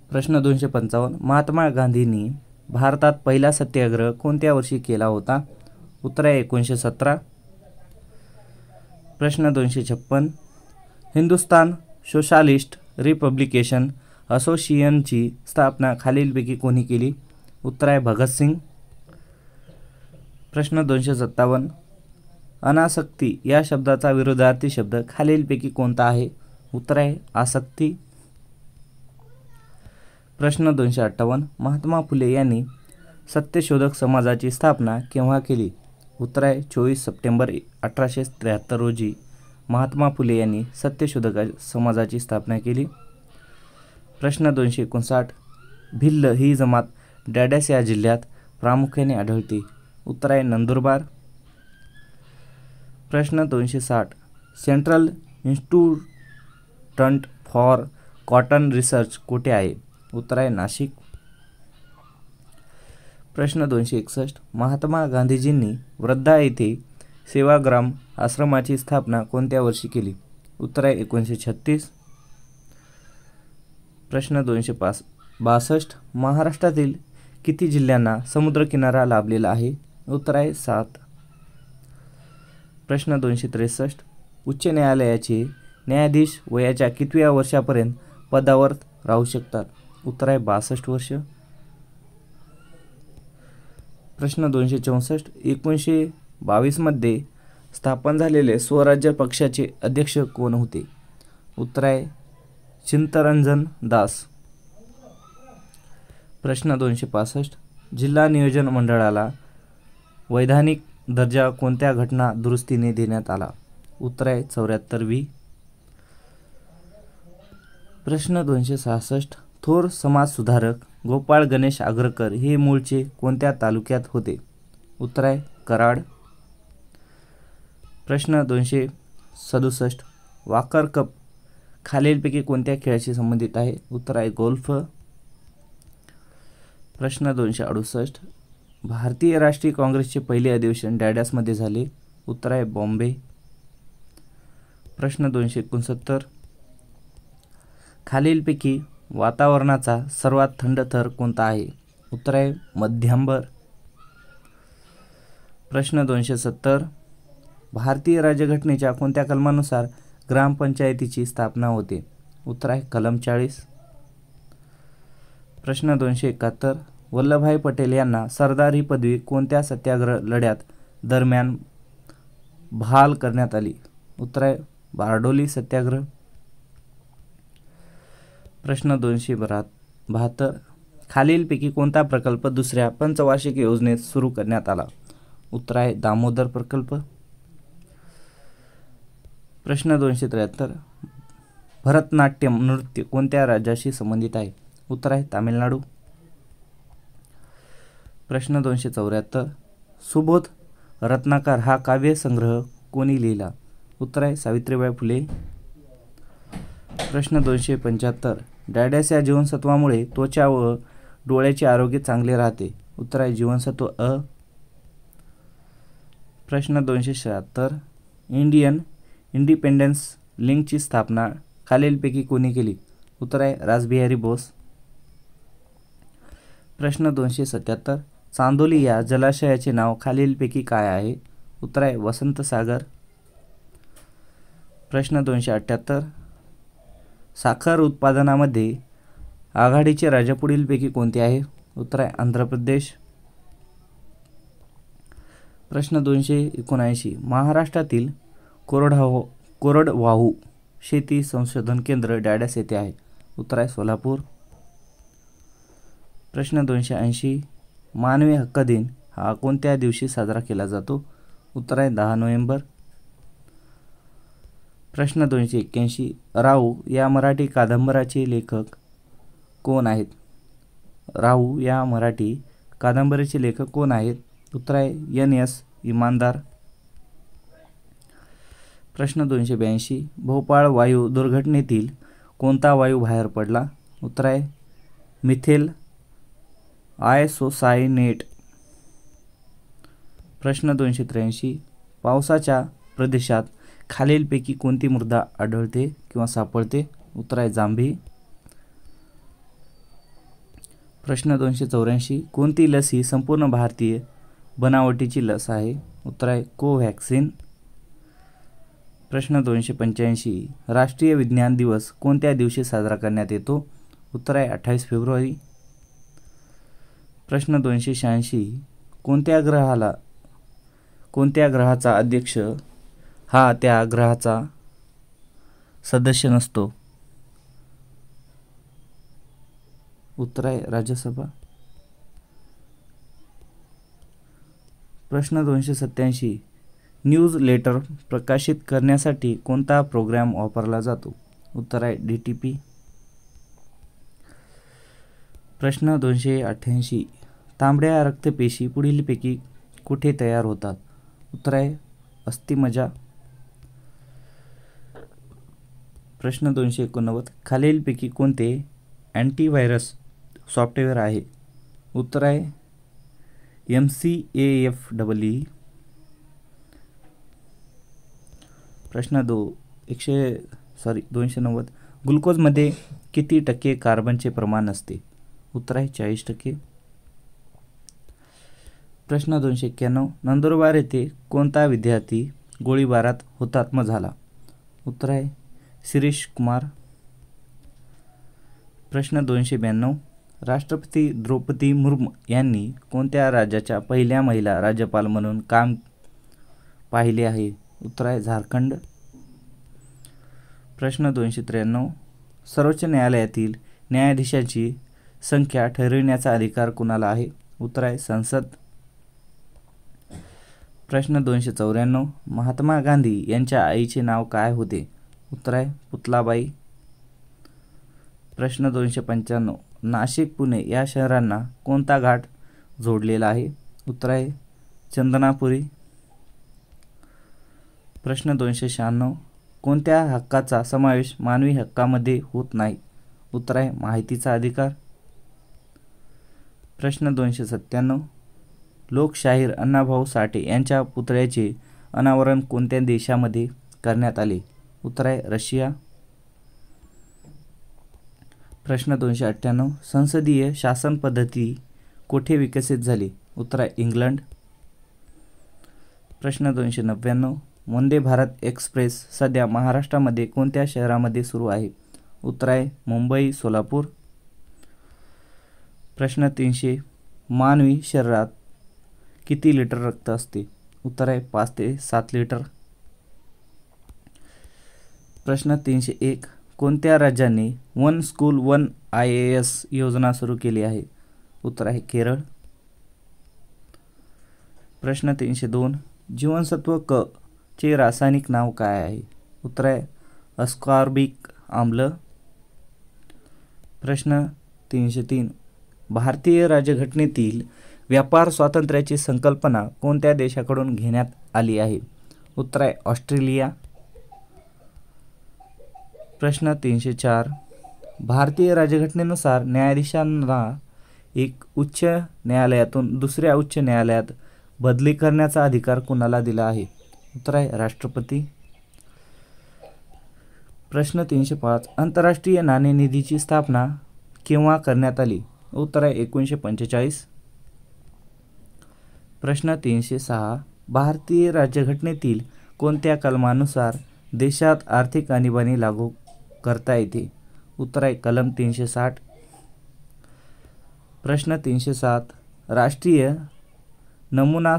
प्रश्न 255, महात्मा गांधींनी भारतात पहिला सत्याग्रह कोणत्या वर्षी केला होता? उत्तर आहे 1917. प्रश्न 256, हिंदुस्तान सोशालिस्ट रिपब्लिकेशन असोसिएशनची स्थापना खालीलपैकी कोणी केली? उत्तर आहे भगतसिंग. प्रश्न 257, अनासक्ती या शब्दाचा विरुद्धार्थी शब्द खालीलपैकी कोणता आहे? उत्तर आहे आसक्ती. प्रश्न 258, महात्मा फुले यांनी सत्यशोधक समाजाची स्थापना केव्हा केली? उत्तर आहे 24 सप्टेंबर 1873 रोजी महात्मा फुले यांनी सत्यशोधक समाजाची स्थापना केली. प्रश्न 259, भिल्ल ही जमात डॅडॅस या जिल्ह्यात प्रामुख्याने आढळते? उत्तर आहे नंदुरबार. प्रश्न 260, central institute for cotton research कोठे आहे? उत्तर आहे नाशिक. प्रश्न 261, महात्मा गांधीजींनी वर्धा येथे सेवाग्राम आश्रमाची स्थापना कोणत्या वर्षी केली? उत्तर आहे 1936. प्रश्न 262, महाराष्ट्रातील किती जिल्ह्यांना समुद्रकिनारा लाभलेला आहे? उत्तर आहे 7. प्रश्न 263, उच्च न्यायालयाचे न्यायाधीश वयाच्या कितव्या वर्षापर्यंत पदावर राहू शकतात? उत्तर आहे 62 वर्ष. प्रश्न 264, 1922 मध्ये स्थापन झालेले स्वराज्य पक्षाचे अध्यक्ष कोण होते? उत्तर आहे चित्तरंजन दास. प्रश्न 265. जिल्हा नियोजन मंडळाला वैधानिक दर्जा कोणत्या घटना दुरुस्तीने देण्यात आला? उत्तर आहे 74वी. प्रश्न 266. थोर समाजसुधारक गोपाळ गणेश आगरकर हे मूळचे कोणत्या तालुक्यात होते? उत्तर आहे कराड. प्रश्न 267. वाकर कप खालीलपैकी कोणत्या खेळाशी संबंधित आहे? उत्तर आहे गोल्फ. प्रश्न 268. भारतीय राष्ट्रीय काँग्रेसचे पहिले अधिवेशन डॅडसमध्ये झाले? उत्तर आहे बॉम्बे. प्रश्न 269. खालीलपैकी वातावरणाचा सर्वात थंड थर कोणता आहे? उत्तर आहे मध्यांबर. प्रश्न 270. भारतीय राज्यघटनेच्या कोणत्या कलमानुसार ग्रामपंचायतीची स्थापना होते? उत्तर आहे कलम 40. प्रश्न 271. वल्लभभाई पटेल यांना सरदार ही पदवी कोणत्या सत्याग्रह लढ्यात दरम्यान बहाल करण्यात आली? उत्तर आहे बारडोली सत्याग्रह. प्रश्न 272. खालीलपैकी कोणता प्रकल्प दुसऱ्या पंचवार्षिक योजनेत सुरू करण्यात आला? उत्तर आहे दामोदर प्रकल्प. प्रश्न 273. भरतनाट्यम नृत्य कोणत्या राज्याशी संबंधित आहे? उत्तर आहे तामिळनाडू. प्रश्न 274. सुबोध रत्नाकर हा काव्यसंग्रह कोणी लिहिला? उत्तर आहे सावित्रीबाई फुले. प्रश्न 275. डॅडस या जीवनसत्वामुळे त्वचा व डोळ्याचे आरोग्य चांगले राहते? उत्तर आहे जीवनसत्व अ. प्रश्न 276. इंडियन इंडिपेंडन्स लिंकची स्थापना खालीलपैकी कोणी केली? उत्तर आहे रासबिहारी बोस. प्रश्न 277. चांदोली या जलाशयाचे नाव खालीलपैकी काय आहे? उत्तर आहे वसंत सागर. प्रश्न 278. साखर उत्पादनामध्ये आघाडीचे राज्य पुढीलपैकी कोणते आहे? उत्तर आहे आंध्र प्रदेश. प्रश्न 279. महाराष्ट्रातील कोरडवाहू शेती संशोधन केंद्र डॅडस येथे आहे? उत्तर आहे सोलापूर. प्रश्न 280. मानवी हक्क दिन हा कोणत्या दिवशी साजरा केला जातो? उत्तर आहे 10 नोव्हेंबर. प्रश्न 281. राहू या मराठी कादंबराचे लेखक कोण आहेत? राहू या मराठी कादंबरीचे लेखक कोण आहेत? उत्तर आहे N.S. इनामदार. प्रश्न 282. भोपाळ वायू दुर्घटनेतील कोणता वायू बाहेर पडला? उत्तर आहे मिथेल आयसोसायनेट. प्रश्न 283. पावसाच्या प्रदेशात खालीलपैकी कोणती मृदा आढळते किंवा सापडते? उत्तर आहे जांभी. प्रश्न 284. कोणती लस ही संपूर्ण भारतीय बनावटीची लस आहे? उत्तर आहे कोव्हॅक्सिन. प्रश्न 285. राष्ट्रीय विज्ञान दिवस कोणत्या दिवशी साजरा करण्यात येतो? उत्तर आहे 28 फेब्रुवारी. प्रश्न 286. कोणत्या ग्रहाचा अध्यक्ष हा त्या ग्रहाचा सदस्य नसतो? उत्तर आहे राज्यसभा. प्रश्न 287. न्यूज लेटर प्रकाशित करण्यासाठी कोणता प्रोग्राम वापरला जातो? उत्तर आहे DTP. प्रश्न 288. तांबड्या रक्तपेशी पुढीलपैकी कुठे तयार होतात? उत्तर आहे अस्थिमज्जा. प्रश्न 289. खालीलपैकी कोणते अँटीव्हायरस सॉफ्टवेअर आहे? उत्तर आहे MCAFEE. प्रश्न 290. ग्लुकोजमध्ये किती टक्के कार्बनचे प्रमाण असते? उत्तर आहे 40%. प्रश्न 291. नंदुरबार येथे कोणता विद्यार्थी गोळीबारात हुतात्मा झाला? उत्तर आहे शिरीष कुमार. प्रश्न 292. राष्ट्रपती द्रौपदी मुर्मू यांनी कोणत्या राज्याच्या पहिल्या महिला राज्यपाल म्हणून काम पाहिले आहे? उत्तर आहे झारखंड. प्रश्न 293. सर्वोच्च न्यायालयातील न्यायाधीशाची संख्या ठरविण्याचा अधिकार कुणाला आहे? उत्तर आहे संसद. प्रश्न 294. महात्मा गांधी यांच्या आईचे नाव काय होते? उत्तर आहे पुतलाबाई. प्रश्न 295. नाशिक पुणे या शहरांना कोणता घाट जोडलेला आहे? उत्तर आहे चंदनापुरी. प्रश्न 296. कोणत्या हक्काचा समावेश मानवी हक्कामध्ये होत नाही? उत्तर आहे माहितीचा अधिकार. प्रश्न 297. लोकशाहीर अण्णाभाऊ साठे यांच्या पुतळ्याचे अनावरण कोणत्या देशामध्ये करण्यात आले? उत्तर आहे रशिया. प्रश्न 298. संसदीय शासन पद्धती कोठे विकसित झाली? उत्तर आहे इंग्लंड. प्रश्न 299. वंदे भारत एक्सप्रेस सध्या महाराष्ट्रामध्ये कोणत्या शहरामध्ये सुरू आहे? उत्तर आहे मुंबई, सोलापूर. प्रश्न 300. मानवी शरीरात किती लिटर रक्त असते? उत्तर आहे 5 ते 7 लिटर. प्रश्न 301. कोणत्या राज्याने वन स्कूल वन IAS योजना सुरू केली आहे? उत्तर आहे केरळ. प्रश्न 302. जीवनसत्व क चे रासायनिक नाव काय आहे? उत्तर आहे अस्कॉर्बिक आम्ल. प्रश्न 303. भारतीय राज्यघटनेतील व्यापार स्वातंत्र्याची संकल्पना कोणत्या देशाकडून घेण्यात आली आहे? उत्तर आहे ऑस्ट्रेलिया. प्रश्न 304. भारतीय राज्यघटनेनुसार न्यायाधीशांना एक उच्च न्यायालयातून दुसऱ्या उच्च न्यायालयात बदली करण्याचा अधिकार कुणाला दिला आहे? उत्तर आहे राष्ट्रपती. प्रश्न 305. आंतरराष्ट्रीय नाणेनिधीची स्थापना केव्हा करण्यात आली? उत्तर आहे 1945. प्रश्न 306. भारतीय राज्यघटनेतील कोणत्या कलमानुसार देशात आर्थिक आणीबाणी लागू करता येते? उत्तर आहे कलम 360. प्रश्न 307. राष्ट्रीय नमुना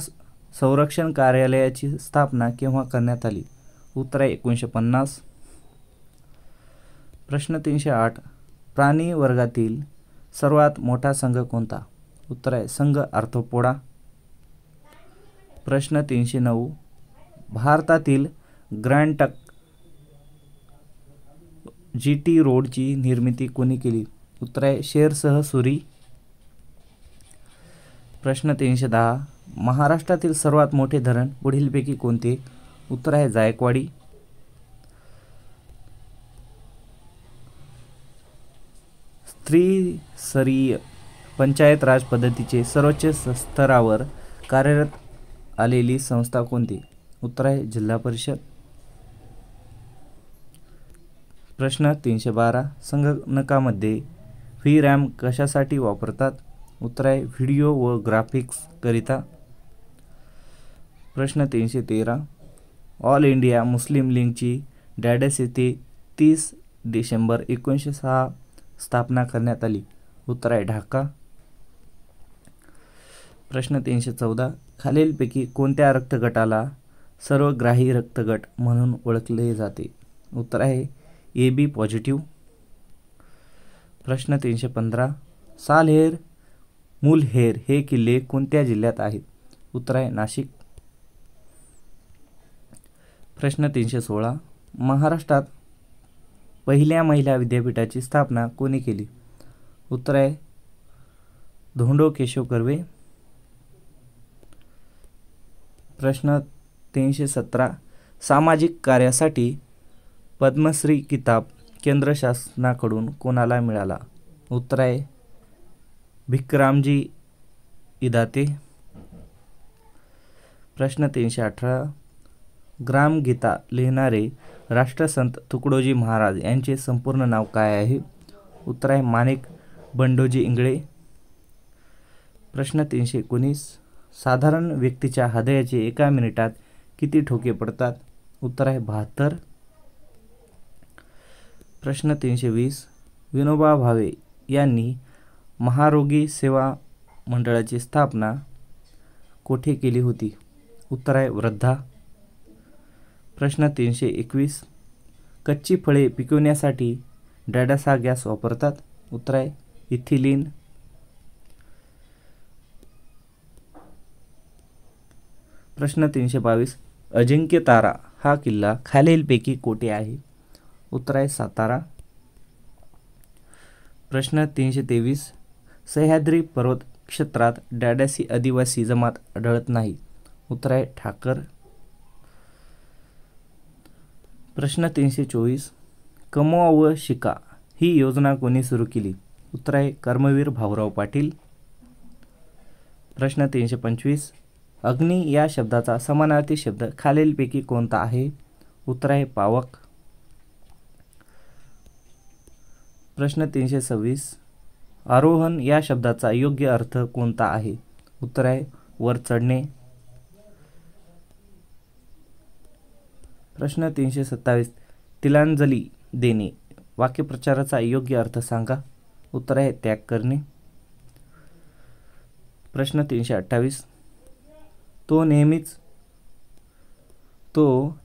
संरक्षण कार्यालयाची स्थापना केव्हा करण्यात आली? उत्तर आहे 1950. प्रश्न 308. प्राणी वर्गातील सर्वात मोठा संघ कोणता? उत्तर आहे संघ आर्थ्रोपोडा. प्रश्न 309. भारतातील ग्रँड ट्रंक GT रोडची निर्मिती कोणी केली? उत्तर आहे शेरशाह सुरी. प्रश्न 310. महाराष्ट्रातील सर्वात मोठे धरण पुढीलपैकी कोणते? उत्तर आहे जायकवाडी. त्रिस्तरीय पंचायत राज पद्धतीचे सर्वोच्च स्तरावर कार्यरत आलेली संस्था कोणती? उत्तर आहे जिल्हा परिषद. प्रश्न 312. संगणकामध्ये VRAM कशासाठी वापरतात? उत्तर आहे व्हिडिओ व ग्राफिक्स करिता. प्रश्न 313. ऑल इंडिया मुस्लिम लीगची डॅडस येथे 30 डिसेंबर 1906 स्थापना करण्यात आली. उत्तर आहे ढाका. प्रश्न 314. खालीलपैकी कोणत्या रक्तगटाला सर्वग्राही रक्तगट म्हणून ओळखले जाते? उत्तर आहे AB पॉझिटिव्ह. प्रश्न 315. सालहेर मुलहेर हे किल्ले कोणत्या जिल्ह्यात आहेत? उत्तर आहे नाशिक. प्रश्न 316. महाराष्ट्रात पहिल्या महिला विद्यापीठाची स्थापना कोणी केली? उत्तर आहे धोंडो केशव कर्वे. प्रश्न 317. सामाजिक कार्यासाठी पद्मश्री किताब केंद्र शासनाकडून कोणाला मिळाला? उत्तर आहे भिक्रामजी इदाते. प्रश्न 318. ग्रामगीता लिहिणारे राष्ट्रसंत तुकडोजी महाराज यांचे संपूर्ण नाव काय आहे? उत्तर आहे माणिक बंडोजी इंगळे. प्रश्न 319. साधारण व्यक्तीच्या हृदयाचे एका मिनिटात किती ठोके पडतात? उत्तर आहे 72. प्रश्न 320. विनोबा भावे यांनी महारोगी सेवा मंडळाची स्थापना कोठे केली होती? उत्तर आहे वर्धा. प्रश्न 321. कच्ची फळे पिकवण्यासाठी डॅडसा गॅस वापरतात? उत्तर आहे इथिलीन. प्रश्न 322. अजिंक्य तारा हा किल्ला खालीलपैकी कोठे आहे? उत्तर आहे सातारा. प्रश्न 323. सह्याद्री पर्वत क्षेत्रात डॅडासी आदिवासी जमात आढळत नाही. उत्तर आहे ठाकर. प्रश्न 324. कमवा व शिका ही योजना कोणी सुरू केली? उत्तर आहे कर्मवीर भाऊराव पाटील. प्रश्न 325. अग्नी या शब्दाचा समानार्थी शब्द खालीलपैकी कोणता आहे? उत्तर आहे पावक. प्रश्न 326. आरोहण या शब्दाचा योग्य अर्थ कोणता आहे? उत्तर आहे वर चढणे. प्रश्न 327. तिलांजली देणे वाक्यप्रचाराचा योग्य अर्थ सांगा. उत्तर आहे त्याग करणे. प्रश्न 328. तो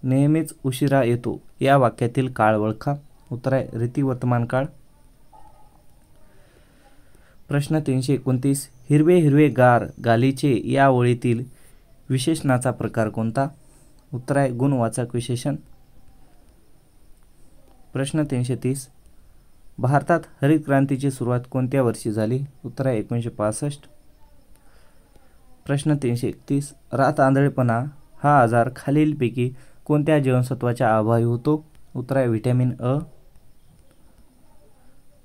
नेहमीच उशिरा येतो या वाक्यातील काळ ओळखा. उत्तर आहे रीती वर्तमान काळ. प्रश्न 329. हिरवे हिरवे गार गालीचे या ओळीतील विशेषणाचा प्रकार कोणता? उत्तर आहे गुणवाचक विशेषण. प्रश्न 330. भारतात हरित क्रांतीची सुरुवात कोणत्या वर्षी झाली? उत्तर आहे 1965. प्रश्न 331. रात आंधळेपणा हा आजार खालीलपैकी कोणत्या जीवनसत्वाच्या अभावी होतो? उत्तर आहे व्हिटॅमिन अ.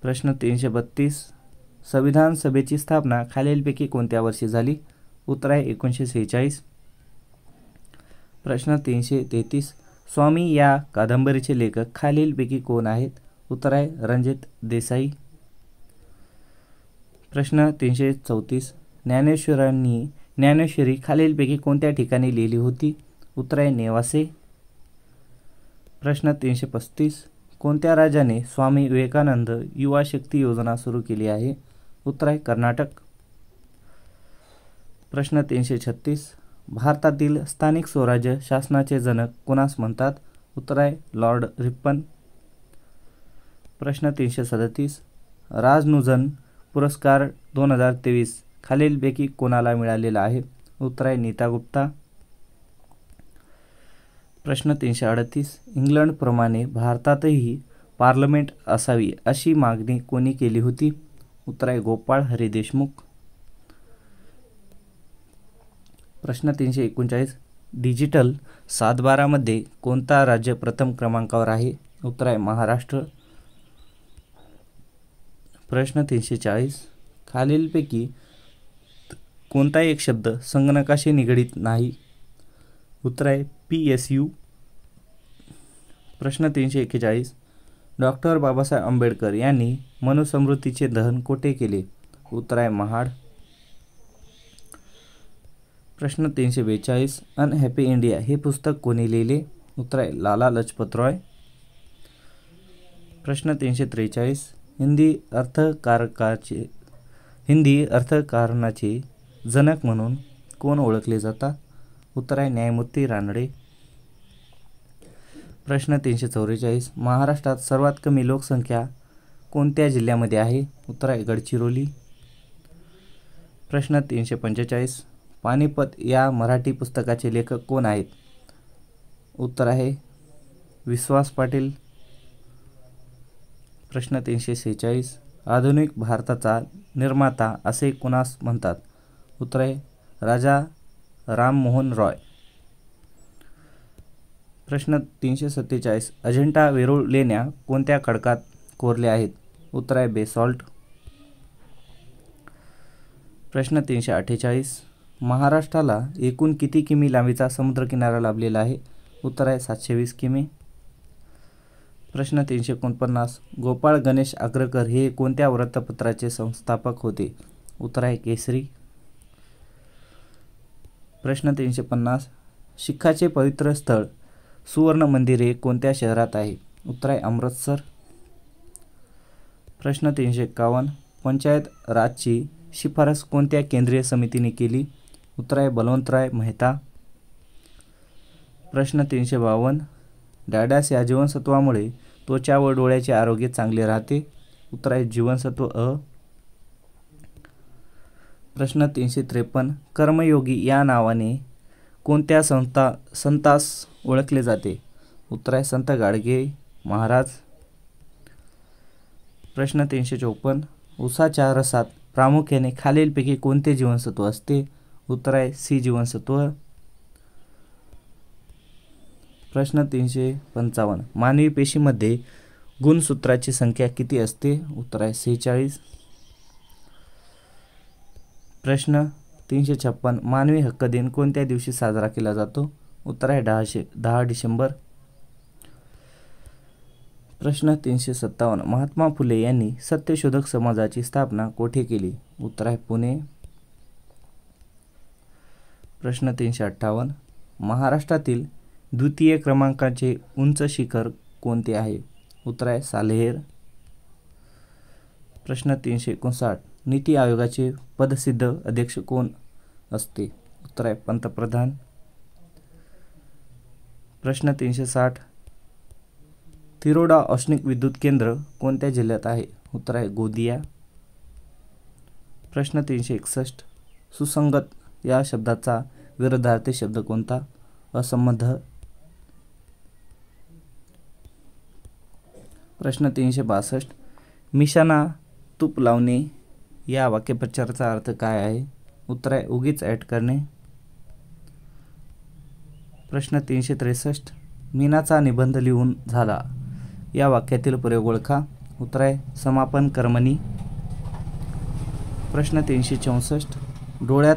प्रश्न 332. संविधान सभेची स्थापना खालीलपैकी कोणत्या वर्षी झाली? उत्तर आहे 1946. प्रश्न 333. स्वामी या कादंबरीचे लेखक खालीलपैकी कोण आहेत? उत्तर आहे रणजित देसाई. प्रश्न 334. ज्ञानेश्वरांनी ज्ञानेश्वरी खालीलपैकी कोणत्या ठिकाणी लिहिली होती? उत्तर आहे नेवासे. प्रश्न 335. कोणत्या राजाने स्वामी विवेकानंद युवा शक्ती योजना सुरू केली आहे? उत्तर आहे कर्नाटक. प्रश्न 336. भारतातील स्थानिक स्वराज्य शासनाचे जनक कोणास म्हणतात? उत्तर आहे लॉर्ड रिपन. प्रश्न 337. राजनुजन पुरस्कार 2023 खालीलपैकी कोणाला मिळालेला आहे? उत्तर आहे नीता गुप्ता. प्रश्न 338. इंग्लंडप्रमाणे भारतातही पार्लमेंट असावी अशी मागणी कोणी केली होती? उत्तर आहे गोपाळ हरी देशमुख. प्रश्न 339. डिजिटल 7/12मध्ये कोणता राज्य प्रथम क्रमांकावर आहे? उत्तर आहे महाराष्ट्र. प्रश्न 340. खालीलपैकी कोणता एक शब्द संगणकाशी निगडीत नाही? उत्तर आहे PSU. प्रश्न 341. डॉक्टर बाबासाहेब आंबेडकर यांनी मनुस्मृतीचे दहन कोठे केले? उत्तर आहे महाड. प्रश्न 342. अनहॅपी इंडिया हे पुस्तक कोणी लिहिले? उत्तर आहे लाला लजपत रॉय. प्रश्न 343. हिंदी अर्थकारणाचे जनक म्हणून कोण ओळखले जातात? उत्तर आहे न्यायमूर्ती रानडे. प्रश्न 344. महाराष्ट्रात सर्वात कमी लोकसंख्या कोणत्या जिल्ह्यामध्ये आहे? उत्तर आहे गडचिरोली. प्रश्न 345. पानिपत या मराठी पुस्तकाचे लेखक कोण आहेत? उत्तर आहे विश्वास पाटील. प्रश्न 346. आधुनिक भारताचा निर्माता असे कोणास म्हणतात? उत्तर आहे राजा राममोहन रॉय. प्रश्न 347. अजिंठा वेरूळ लेण्या कोणत्या खडकात कोरल्या आहेत? उत्तर आहे बेसॉल्ट. प्रश्न 348. महाराष्ट्राला एकूण किती किमी लांबीचा समुद्रकिनारा लाभलेला आहे? उत्तर आहे 720 किमी. प्रश्न 349. गोपाळ गणेश आगरकर हे कोणत्या वृत्तपत्राचे संस्थापक होते? उत्तर आहे केसरी. प्रश्न 350. शिखाचे पवित्र स्थळ सुवर्ण मंदिर हे कोणत्या शहरात आहे? उत्तर आहे अमृतसर. प्रश्न 351. पंचायत राजची शिफारस कोणत्या केंद्रीय समितीने केली? उत्तर आहे बलवंतराय मेहता. प्रश्न 352. डॅडास या जीवनसत्वामुळे त्वचा व डोळ्याचे आरोग्य चांगले राहते? उत्तर आहे जीवनसत्व अ. प्रश्न 353 कर्मयोगी या नावाने कोणत्या संतास ओळखले जाते? उत्तर आहे संत गाडगे महाराज. प्रश्न 354 ऊसाच्या रसात प्रामुख्याने खालीलपैकी कोणते जीवनसत्व असते? उत्तर आहे सी जीवनसत्व. प्रश्न 355 मानवी पेशीमध्ये गुणसूत्राची संख्या किती असते? उत्तर आहे 46. प्रश्न 356 मानवी हक्क दिन कोणत्या दिवशी साजरा केला जातो? उत्तर आहे 10 डिसेंबर. प्रश्न 357 महात्मा फुले यांनी सत्यशोधक समाजाची स्थापना कोठे केली? उत्तर आहे पुणे. प्रश्न 358 महाराष्ट्रातील द्वितीय क्रमांकाचे उंच शिखर कोणते आहे? उत्तर आहे सालेहेर. प्रश्न 359 नीती आयोगाचे पदसिद्ध अध्यक्ष कोण असते? उत्तर आहे पंतप्रधान. प्रश्न 360 तिरोडा औष्णिक विद्युत केंद्र कोणत्या जिल्ह्यात आहे? उत्तर आहे गोंदिया. प्रश्न 361 सुसंगत या शब्दाचा विरुद्धार्थी शब्द कोणता? असंबद्ध. प्रश्न 362 मिशाना तूप लावणे या वाक्यप्रचाराचा अर्थ काय आहे? उत्तर आहे उगीच ॲड करणे. प्रश्न 363 मीनाचा निबंध लिहून झाला या वाक्यातील प्रयोग ओळखा. उत्तर आहे समापन कर्मणी. प्रश्न 364 डोळ्यात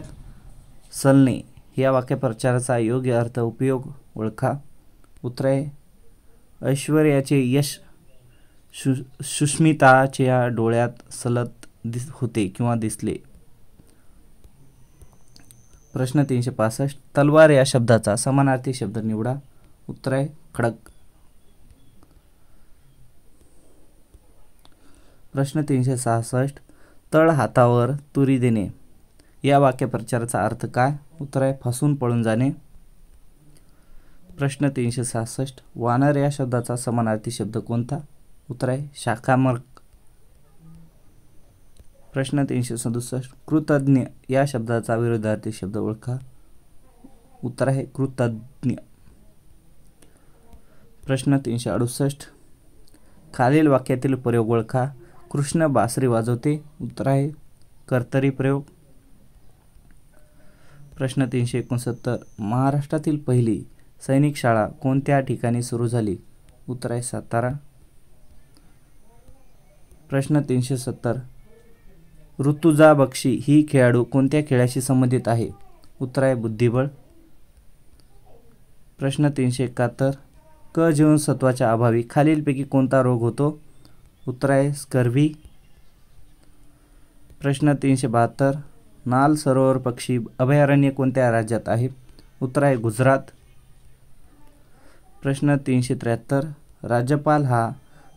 सलणे या वाक्यप्रचाराचा योग्य अर्थ उपयोग ओळखा. उत्तर आहे ऐश्वर्याचे यश सुष्मिताच्या डोळ्यात सलत होते किंवा दिसले. प्रश्न 365 तलवार या शब्दाचा समानार्थी शब्द निवडा. उत्तर आहे खडक. प्रश्न 366 तळ हातावर तुरी देणे या वाक्यप्रचाराचा अर्थ काय? उत्तर आहे फसून पळून जाणे. प्रश्न 367 वानर या शब्दाचा समानार्थी शब्द कोणता? उत्तर आहे शाखामर्क. प्रश्न 367 कृतज्ञ या शब्दाचा विरुद्धार्थी शब्द ओळखा. उत्तर आहे कृतज्ञ. प्रश्न 368 खालील वाक्यातील प्रयोग ओळखा. कृष्ण बासरी वाजवते. उत्तर आहे कर्तरी प्रयोग. प्रश्न 369 महाराष्ट्रातील पहिली सैनिक शाळा कोणत्या ठिकाणी सुरू झाली? उत्तर आहे सातारा. प्रश्न 370 ऋतुजा बक्षी ही खेळाडू कोणत्या खेळाशी संबंधित आहे? उत्तर आहे बुद्धिबळ. प्रश्न 371 क जीवनसत्वाच्या अभावी खालीलपैकी कोणता रोग होतो? उत्तर आहे स्कर्व्ही. प्रश्न 372 नाल सरोवर पक्षी अभयारण्य कोणत्या राज्यात आहे? उत्तर आहे गुजरात. प्रश्न 373 राज्यपाल हा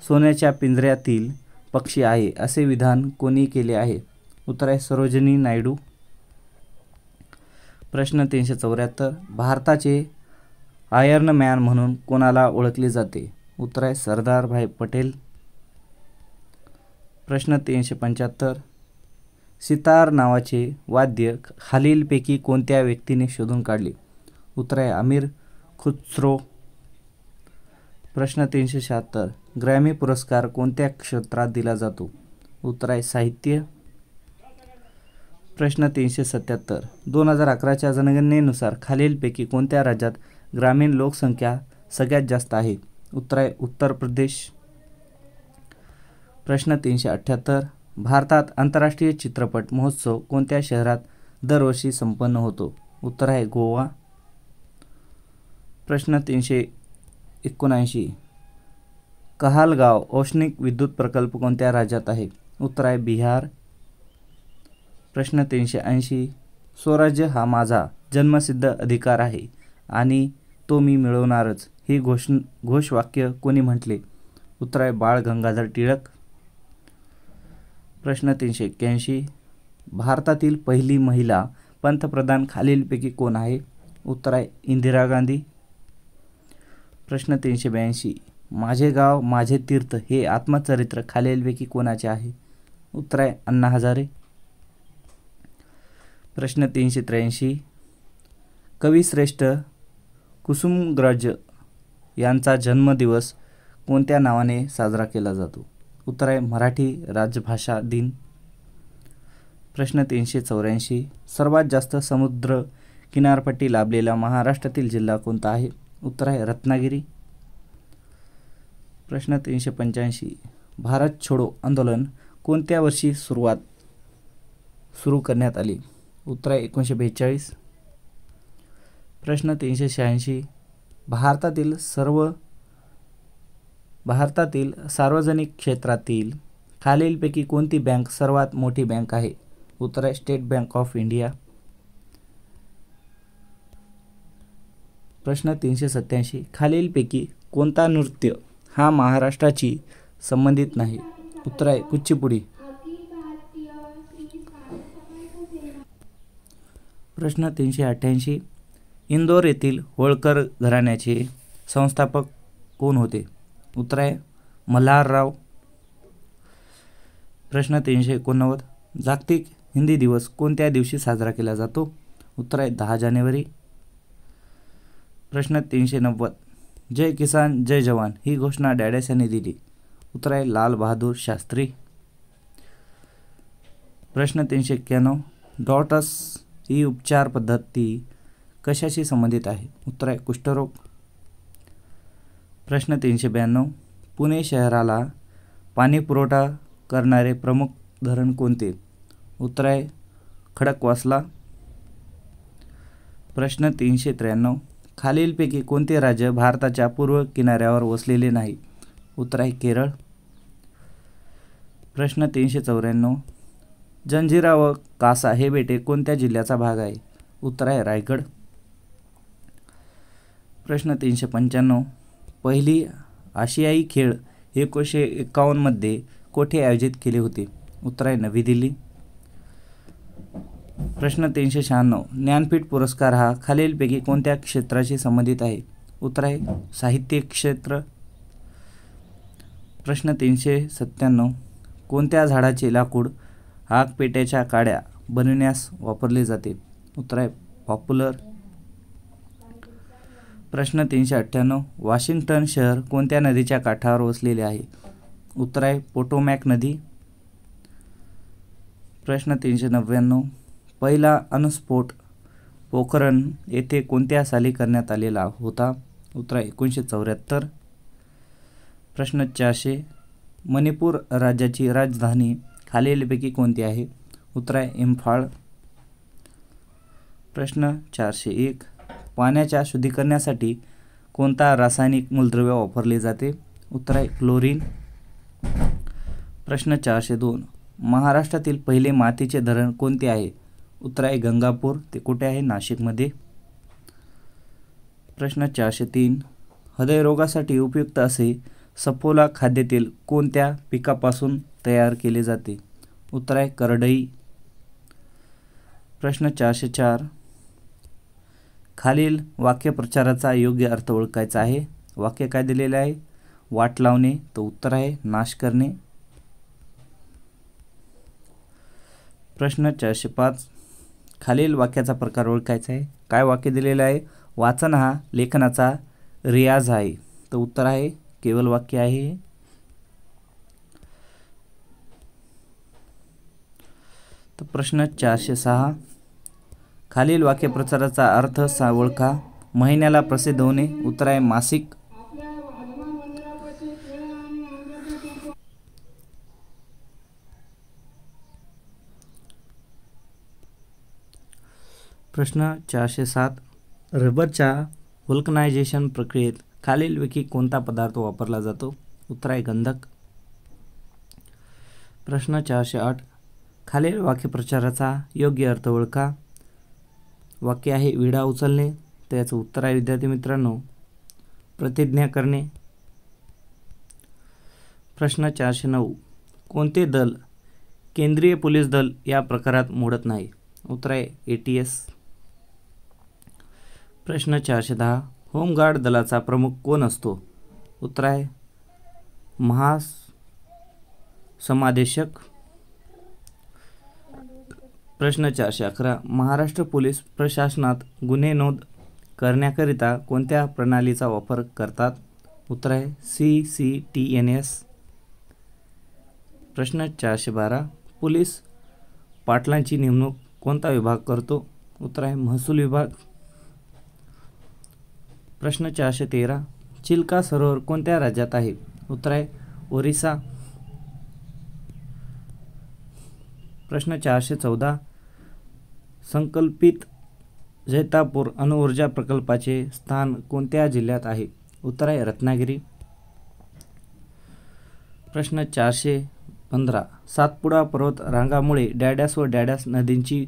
सोन्याच्या पिंजऱ्यातील पक्षी आहे असे विधान कोणी केले आहे? उत्तर आहे सरोजिनी नायडू. प्रश्न 374 भारताचे आयर्न मॅन म्हणून कोणाला ओळखले जाते? उत्तर आहे सरदार भाई पटेल. प्रश्न 375 सितार नावाचे वाद्य खालीलपैकी कोणत्या व्यक्तीने शोधून काढले? उत्तर आहे अमीर खुस्रो. प्रश्न 376 ग्रॅमी पुरस्कार कोणत्या क्षेत्रात दिला जातो? उत्तर आहे साहित्य. प्रश्न 377 2011च्या जनगणनेनुसार खालीलपैकी कोणत्या राज्यात ग्रामीण लोकसंख्या सगळ्यात जास्त आहे? उत्तर आहे उत्तर प्रदेश. प्रश्न 378 भारतात आंतरराष्ट्रीय चित्रपट महोत्सव कोणत्या शहरात दरवर्षी संपन्न होतो? उत्तर आहे गोवा. प्रश्न 379 कहालगाव औष्णिक विद्युत प्रकल्प कोणत्या राज्यात आहे? उत्तर आहे बिहार. प्रश्न 380 स्वराज्य हा माझा जन्मसिद्ध अधिकार आहे आणि तो मी मिळवणारच हे घोषवाक्य कोणी म्हटले? उत्तर आहे बाळ गंगाधर टिळक. प्रश्न 381 भारतातील पहिली महिला पंतप्रधान खालीलपैकी कोण आहे? उत्तर आहे इंदिरा गांधी. प्रश्न 382 माझे गाव माझे तीर्थ हे आत्मचरित्र खालीलपैकी कोणाचे आहे? उत्तर आहे अण्णा हजारे. प्रश्न 383, कविश्रेष्ठ कुसुमाग्रज यांचा जन्मदिवस कोणत्या नावाने साजरा केला जातो? उत्तर आहे मराठी राजभाषा दिन. प्रश्न 384, सर्वात जास्त समुद्र किनारपट्टी लाभलेला महाराष्ट्रातील जिल्हा कोणता आहे? उत्तर आहे रत्नागिरी. प्रश्न 385, भारत छोडो आंदोलन कोणत्या वर्षी सुरू करण्यात आली? उत्तर आहे 1942. प्रश्न 386, भारतातील सार्वजनिक क्षेत्रातील खालीलपैकी कोणती बँक सर्वात मोठी बँक आहे? उत्तर आहे स्टेट बँक ऑफ इंडिया. प्रश्न 387, खालीलपैकी कोणता नृत्य हा महाराष्ट्राची संबंधित नाही? उत्तर आहे कुचिपुडी. प्रश्न 388, इंदोर येथील होळकर घराण्याचे संस्थापक कोण होते? उत्तर आहे मल्हारराव. प्रश्न 389, जागतिक हिंदी दिवस कोणत्या दिवशी साजरा केला जातो? उत्तर आहे 10 जानेवारी. प्रश्न 390, जय किसान जय जवान ही घोषणा डॅडस यांनी दिली? उत्तर आहे लाल बहादूर शास्त्री. प्रश्न 391, डॉटस ही उपचार पद्धती कशाशी संबंधित आहे? उत्तर आहे कुष्ठरोग. प्रश्न 392, पुणे शहराला पाणी पुरवठा करणारे प्रमुख धरण कोणते? उत्तर आहे खडकवासला. प्रश्न 393, खालीलपैकी कोणते राज्य भारताच्या पूर्व किनाऱ्यावर वसलेले नाही? उत्तर आहे केरळ. प्रश्न 394, जंजिरा व कासा हे बेटे कोणत्या जिल्ह्याचा भाग आहे? उत्तर आहे रायगड. प्रश्न 395, पहिली आशियाई खेळ 1951 मध्ये कोठे आयोजित केले होते? उत्तर आहे नवी दिल्ली. प्रश्न 396, ज्ञानपीठ पुरस्कार हा खालीलपैकी कोणत्या क्षेत्राशी संबंधित आहे? उत्तर आहे साहित्य क्षेत्र. प्रश्न 397, कोणत्या झाडाचे लाकूड आगपेट्याच्या काड्या बनविण्यास वापरले जाते? उत्तर आहे पॉप्युलर. प्रश्न 398, वॉशिंग्टन शहर कोणत्या नदीच्या काठावर वसलेले आहे? उत्तर आहे पोटोमॅक नदी. प्रश्न 399, पहिला अणुस्फोट पोखरण येथे कोणत्या साली करण्यात आलेला होता? उत्तर आहे 1974. प्रश्न 400, मणिपूर राज्याची राजधानी खालीलपैकी कोणती आहे? उत्तर आहे इम्फाळ. प्रश्न 401, पाण्याच्या शुद्धीकरणासाठी कोणता रासायनिक मूलद्रव्य वापरले जाते? उत्तर आहे क्लोरीन. प्रश्न 402, महाराष्ट्रातील पहिले मातीचे धरण कोणते आहे? उत्तर आहे गंगापूर. ते कुठे आहे? नाशिकमध्ये. प्रश्न 403, हृदयरोगासाठी उपयुक्त असे सफोला खाद्यतेल कोणत्या पिकापासून तयार केले जाते? उत्तर आहे करडई. प्रश्न 404, खालील वाक्यप्रचाराचा योग्य अर्थ ओळखायचा आहे. वाक्य काय दिलेले आहे? वाट लावणे. तर उत्तर आहे नाश करणे. प्रश्न 405, खालील वाक्याचा प्रकार ओळखायचा आहे. काय वाक्य दिलेलं आहे? वाचन हा लेखनाचा रियाज आहे. तर उत्तर आहे केवल वाक्य आहे. तर प्रश्न 406, खालील वाक्यप्रचाराचा अर्थ ओळखा. महिन्याला प्रसिद्ध होणे. उत्तर आहे मासिक. प्रश्न 407, रबरच्या व्हल्कनायझेशन प्रक्रियेत खालीलपैकी कोणता पदार्थ वापरला जातो? उत्तर आहे गंधक. प्रश्न 408, खालील वाक्यप्रचाराचा योग्य अर्थ ओळखा. वाक्य आहे विडा उचलणे. तर याचं उत्तर आहे विद्यार्थी मित्रांनो प्रतिज्ञा करणे. प्रश्न 409, कोणते दल केंद्रीय पोलीस दल या प्रकारात मोडत नाही? उत्तर आहे ATS. प्रश्न 410, होमगार्ड दलाचा प्रमुख कोण असतो? उत्तर आहे महासमादेशक. प्रश्न 411 महाराष्ट्र पोलीस प्रशासनात गुन्हे नोंद करण्याकरिता कोणत्या प्रणालीचा वापर करतात? उत्तर आहे CCTNS. प्रश्न 412 पोलीस पाटलांची नेमणूक कोणता विभाग करतो? उत्तर आहे महसूल विभाग. प्रश्न 413 चिल्का सरोवर कोणत्या राज्यात आहे? उत्तर आहे ओरिसा. प्रश्न 414 संकल्पित जैतापूर अणुऊर्जा प्रकल्पाचे स्थान कोणत्या जिल्ह्यात आहे? उत्तर आहे रत्नागिरी. प्रश्न 415 सातपुडा पर्वत रांगामुळे डॅडॅस व डॅडॅस नदींची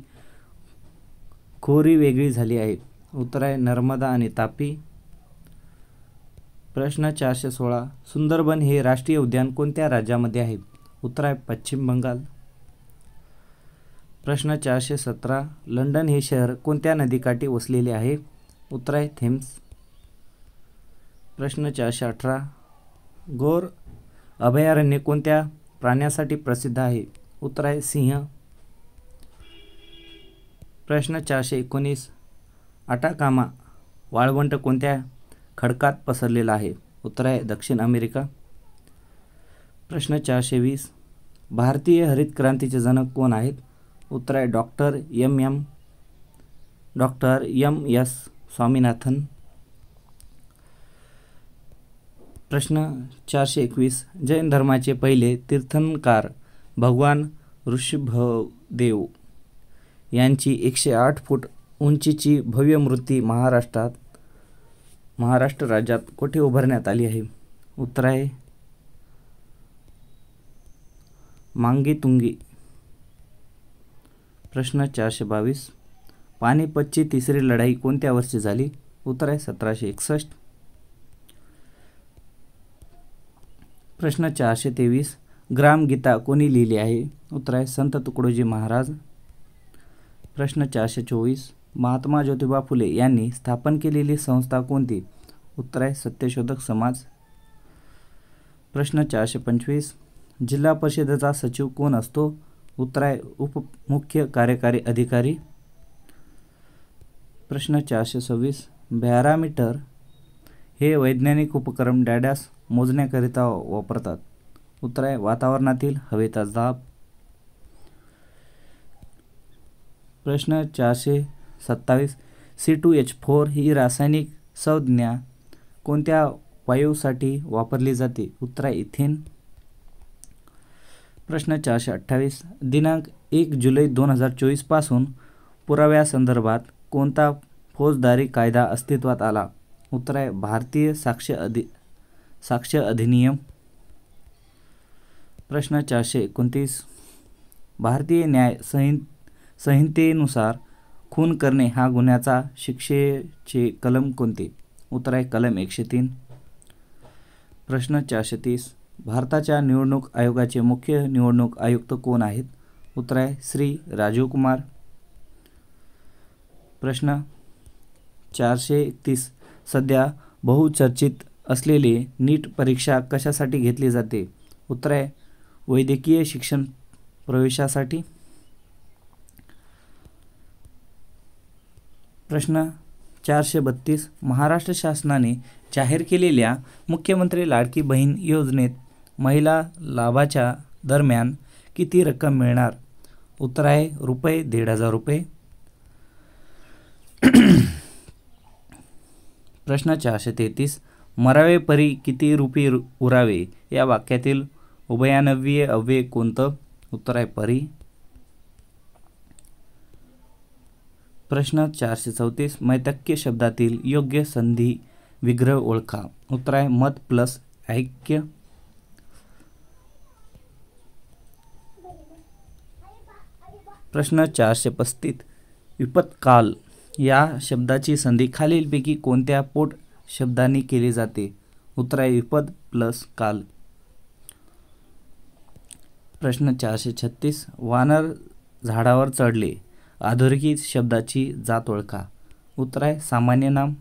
खोरी वेगळी झाली आहे. उत्तर आहे नर्मदा आणि तापी. प्रश्न 416 सुंदरबन हे राष्ट्रीय उद्यान कोणत्या राज्यामध्ये आहे? उत्तर आहे पश्चिम बंगाल. प्रश्न 417 लंडन हे शहर कोणत्या नदीकाठी वसलेले आहे? उत्तर आहे थेम्स. प्रश्न 418 गौर अभयारण्य कोणत्या प्राण्यासाठी प्रसिद्ध आहे? उत्तर आहे सिंह. प्रश्न 419 अटाकामा वाळवंट कोणत्या खडकात पसरलेला आहे? उत्तर आहे दक्षिण अमेरिका. प्रश्न 420 भारतीय हरित क्रांतीचे जनक कोण आहेत? उत्तर आहे डॉक्टर M.S. स्वामीनाथन. प्रश्न 421 जैन धर्माचे पहिले तीर्थंकर भगवान ऋषभदेव यांची 108 फूट उंचीची भव्य मूर्ती महाराष्ट्र राज्यात कोठे उभारण्यात आली आहे? उत्तर आहे मांगीतुंगी. प्रश्न 422 पानिपतची तिसरी लढाई कोणत्या वर्षी झाली? उत्तर आहे 1761. प्रश्न 423 ग्रामगीता कोणी लिहिली आहे? उत्तर आहे संत तुकडोजी महाराज. प्रश्न 424 महात्मा ज्योतिबा फुले यांनी स्थापन केलेली संस्था कोणती? उत्तर आहे सत्यशोधक समाज. प्रश्न 425 जिल्हा परिषदेचा सचिव कोण असतो? उत्तर आहे उपमुख्य कार्यकारी अधिकारी. प्रश्न 426 बॅरोमीटर हे वैज्ञानिक उपकरण डॅडॅस मोजण्याकरिता वापरतात? उत्तर आहे वातावरणातील हवेचा दाब. प्रश्न 427 C2H4 ही रासायनिक संज्ञा कोणत्या वायूसाठी वापरली जाते? उत्तर आहे इथेन. प्रश्न 428 दिनांक 1 जुलै 2024 पासून पुराव्यासंदर्भात कोणता फौजदारी कायदा अस्तित्वात आला? उत्तर आहे भारतीय साक्ष अधिनियम. प्रश्न 429 भारतीय न्याय संहितेनुसार खून करणे हा गुन्ह्याचा शिक्षेचे कलम कोणते? उत्तर आहे कलम 103. प्रश्न 430 भारताच्या निवडणूक आयोगाचे मुख्य निवडणूक आयुक्त कोण आहेत? उत्तर आहे श्री राजीव कुमार. प्रश्न 431 सध्या बहुचर्चित असलेली नीट परीक्षा कशासाठी घेतली जाते? उत्तर आहे वैद्यकीय शिक्षण प्रवेशासाठी. प्रश्न 432 महाराष्ट्र शासनाने जाहीर केलेल्या मुख्यमंत्री लाडकी बहीण योजनेत महिला लाभाच्या दरम्यान किती रक्कम मिळणार? उत्तर आहे ₹1,500. प्रश्न 433 मरावे परी किती रुपी उरावे या वाक्यातील उभयान्वयी अव्यय कोणतं? उत्तर आहे परी. प्रश्न 434 मैत्रेय शब्दातील योग्य संधी विग्रह ओळखा. उत्तर आहे मत प्लस ऐक्य. प्रश्न 435 विपत्काल या शब्दाची संधी खालीलपैकी कोणत्या पोट शब्दांनी केली जाते? उत्तर आहे विपद प्लस काल. प्रश्न 436 वानर झाडावर चढले अधोरेखित शब्दाची जात ओळखा. उत्तर आहे सामान्य नाम.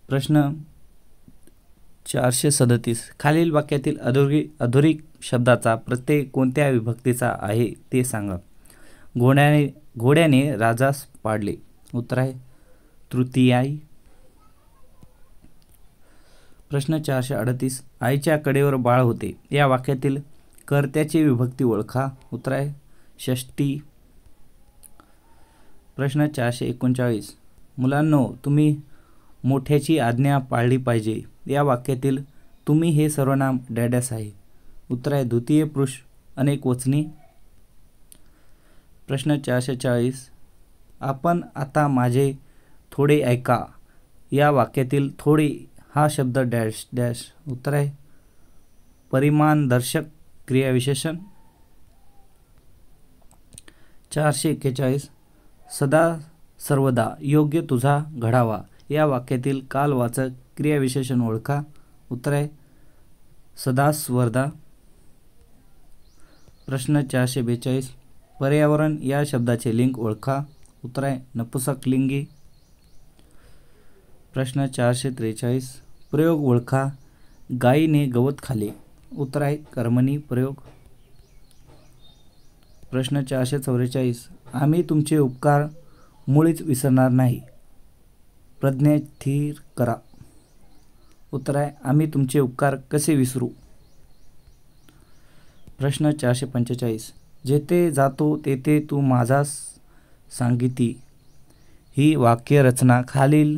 प्रश्न 437 खालील वाक्यातील अधोरेखित शब्दाचा प्रत्यय कोणत्या विभक्तीचा आहे ते सांगा. घोड्याने राजास पाडले. उत्तर आहे तृतीयाई. प्रश्न 438 आईच्या कडेवर बाळ होते या वाक्यातील कर्त्याची विभक्ती ओळखा. उत्तर आहे षष्टी. प्रश्न 439 मुलांनो तुम्ही मोठ्याची आज्ञा पाळली पाहिजे या वाक्यातील तुम्ही हे सर्वनाम डॅडॅस आहे. उत्तर आहे द्वितीय पुरुष अनेकवचनी. प्रश्न 440 आपण आता माझे थोडे ऐका या वाक्यातील थोडे हा शब्द डॅश डॅश. उत्तर आहे परिमाणदर्शक क्रियाविशेषण. 441 सदा सर्वदा योग्य तुझा घडावा या वाक्यातील कालवाचक क्रियाविशेषण ओळखा. उत्तर आहे सदास्वर्दा. प्रश्न 442 पर्यावरण या शब्दाचे लिंग ओळखा. उत्तर आहे नपुंसकलिंगी. प्रश्न 443 प्रयोग ओळखा. गायीने गवत खाल्ले. उत्तर आहे कर्मणी प्रयोग. प्रश्न 444 आम्ही तुमचे उपकार मुळीच विसरणार नाही. प्रज्ञा स्थिर करा. उत्तर आहे आम्ही तुमचे उपकार कसे विसरू. प्रश्न 445 जेथे जातो तेथे तू माझास सांगिती ही वाक्यरचना खालील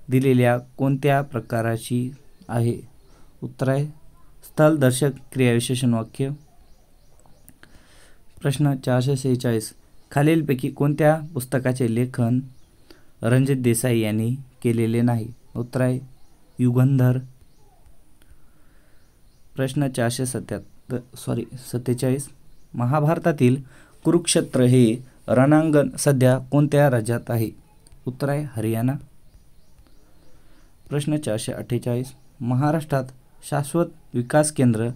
दिलेल्या कोणत्या प्रकाराची आहे. उत्तर आहे स्थलदर्शक क्रियाविशेषण वाक्य. प्रश्न 446 खालीलपैकी कोणत्या पुस्तकाचे लेखन रणजित देसाई यांनी केलेले नाही. उत्तर आहे युगंधर. प्रश्न 447 महाभारतातील कुरुक्षेत्र हे रणांगण सध्या कोणत्या राज्यात आहे. उत्तर आहे हरियाणा. प्रश्न 448 महाराष्ट्रात शाश्वत विकास केंद्र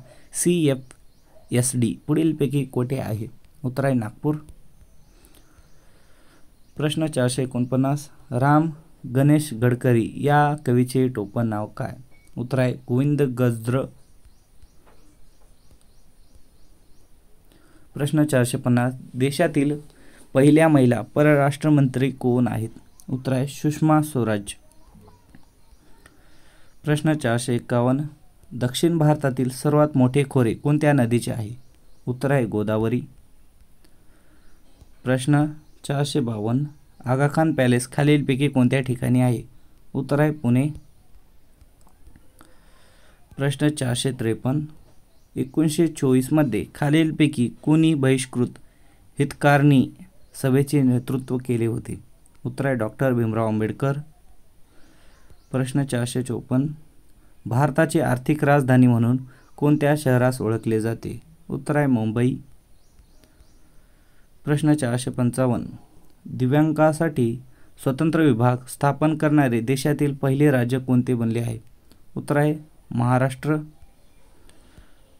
CFSD पुढीलपैकी कोठे आहे. उत्तर आहे नागपूर. प्रश्न 449 राम गणेश गडकरी या कवीचे टोपण नाव काय. उत्तर आहे गोविंद गजर. प्रश्न 450 देशातील पहिल्या महिला परराष्ट्रमंत्री कोण आहेत. उत्तर आहे सुषमा स्वराज. प्रश्न 451 दक्षिण भारतातील सर्वात मोठे खोरे कोणत्या नदीचे आहे. उत्तर आहे गोदावरी. प्रश्न 452 आगा खान पॅलेस खालीलपैकी कोणत्या ठिकाणी आहे. उत्तर आहे पुणे. प्रश्न 453 1924 मध्ये खालीलपैकी कोणी बहिष्कृत हितकारणी सभेचे नेतृत्व केले होते. उत्तर आहे डॉक्टर भीमराव आंबेडकर. प्रश्न 454 भारताची आर्थिक राजधानी म्हणून कोणत्या शहरास ओळखले जाते. उत्तर आहे मुंबई. प्रश्न 455 दिव्यांगासाठी स्वतंत्र विभाग स्थापन करणारे देशातील पहिले राज्य कोणते बनले आहे. उत्तर आहे महाराष्ट्र.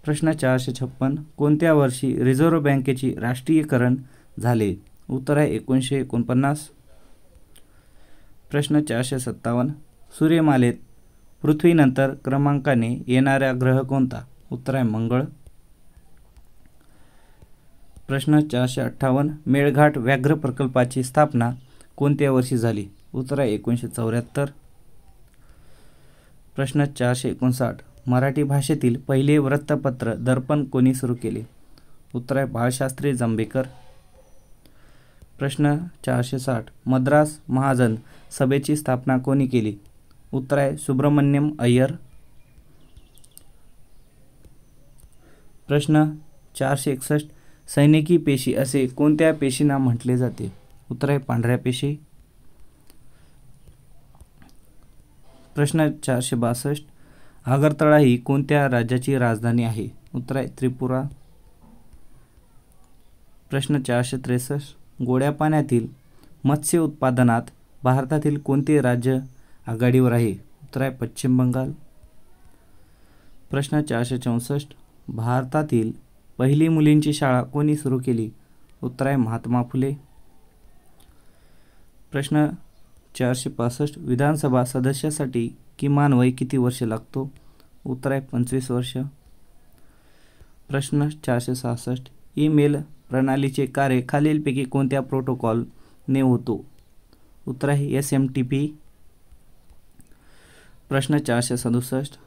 प्रश्न 456 कोणत्या वर्षी रिझर्व्ह बँकेचे राष्ट्रीयकरण झाले. उत्तर आहे 1949. प्रश्न 457 सूर्यमालेत पृथ्वीनंतर क्रमांकाने येणारा ग्रह कोणता. उत्तर आहे मंगळ. प्रश्न 458 मेळघाट व्याघ्र प्रकल्पाची स्थापना कोणत्या वर्षी झाली. उत्तर आहे 1974. प्रश्न 459 मराठी भाषेतील पहिले वृत्तपत्र दर्पण कोणी सुरू केले. उत्तर आहे बाळशास्त्री जांभेकर. प्रश्न 460 मद्रास महाजन सभेची स्थापना कोणी केली. उत्तर आहे सुब्रमण्यम अय्यर. प्रश्न 461 सैनिकी पेशी असे कोणत्या पेशींना म्हटले जाते. उत्तर आहे पांढऱ्या पेशी. प्रश्न 462 आगरतळा ही कोणत्या राज्याची राजधानी आहे. उत्तर आहे त्रिपुरा. प्रश्न 463 गोड्या पाण्यातील मत्स्य उत्पादनात भारतातील कोणते राज्य आघाडीवर आहे. उत्तर आहे पश्चिम बंगाल. प्रश्न 464 भारतातील पहिली मुलींची शाळा कोणी सुरू केली. उत्तर आहे महात्मा फुले. प्रश्न 465 विधानसभा सदस्यासाठी किमान वय किती वर्षे लागतो. उत्तर आहे 25 वर्ष. प्रश्न 466. ईमेल प्रणालीचे कार्य खालीलपैकी कोणत्या प्रोटोकॉलने होतो? उत्तर आहे SMTP. प्रश्न 467.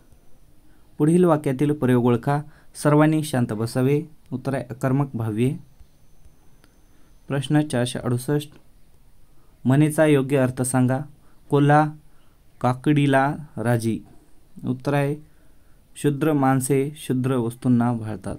पुढील वाक्यातील प्रयोग ओळखा. सर्वांनी शांत बसावे. उत्तर आहे अकर्मक भाव्ये. प्रश्न 468. म्हणीचा योग्य अर्थ सांगा. कोल्हा काकडीला राजी. उत्तर आहे क्षुद्र माणसे क्षुद्र वस्तूंना भाळतात.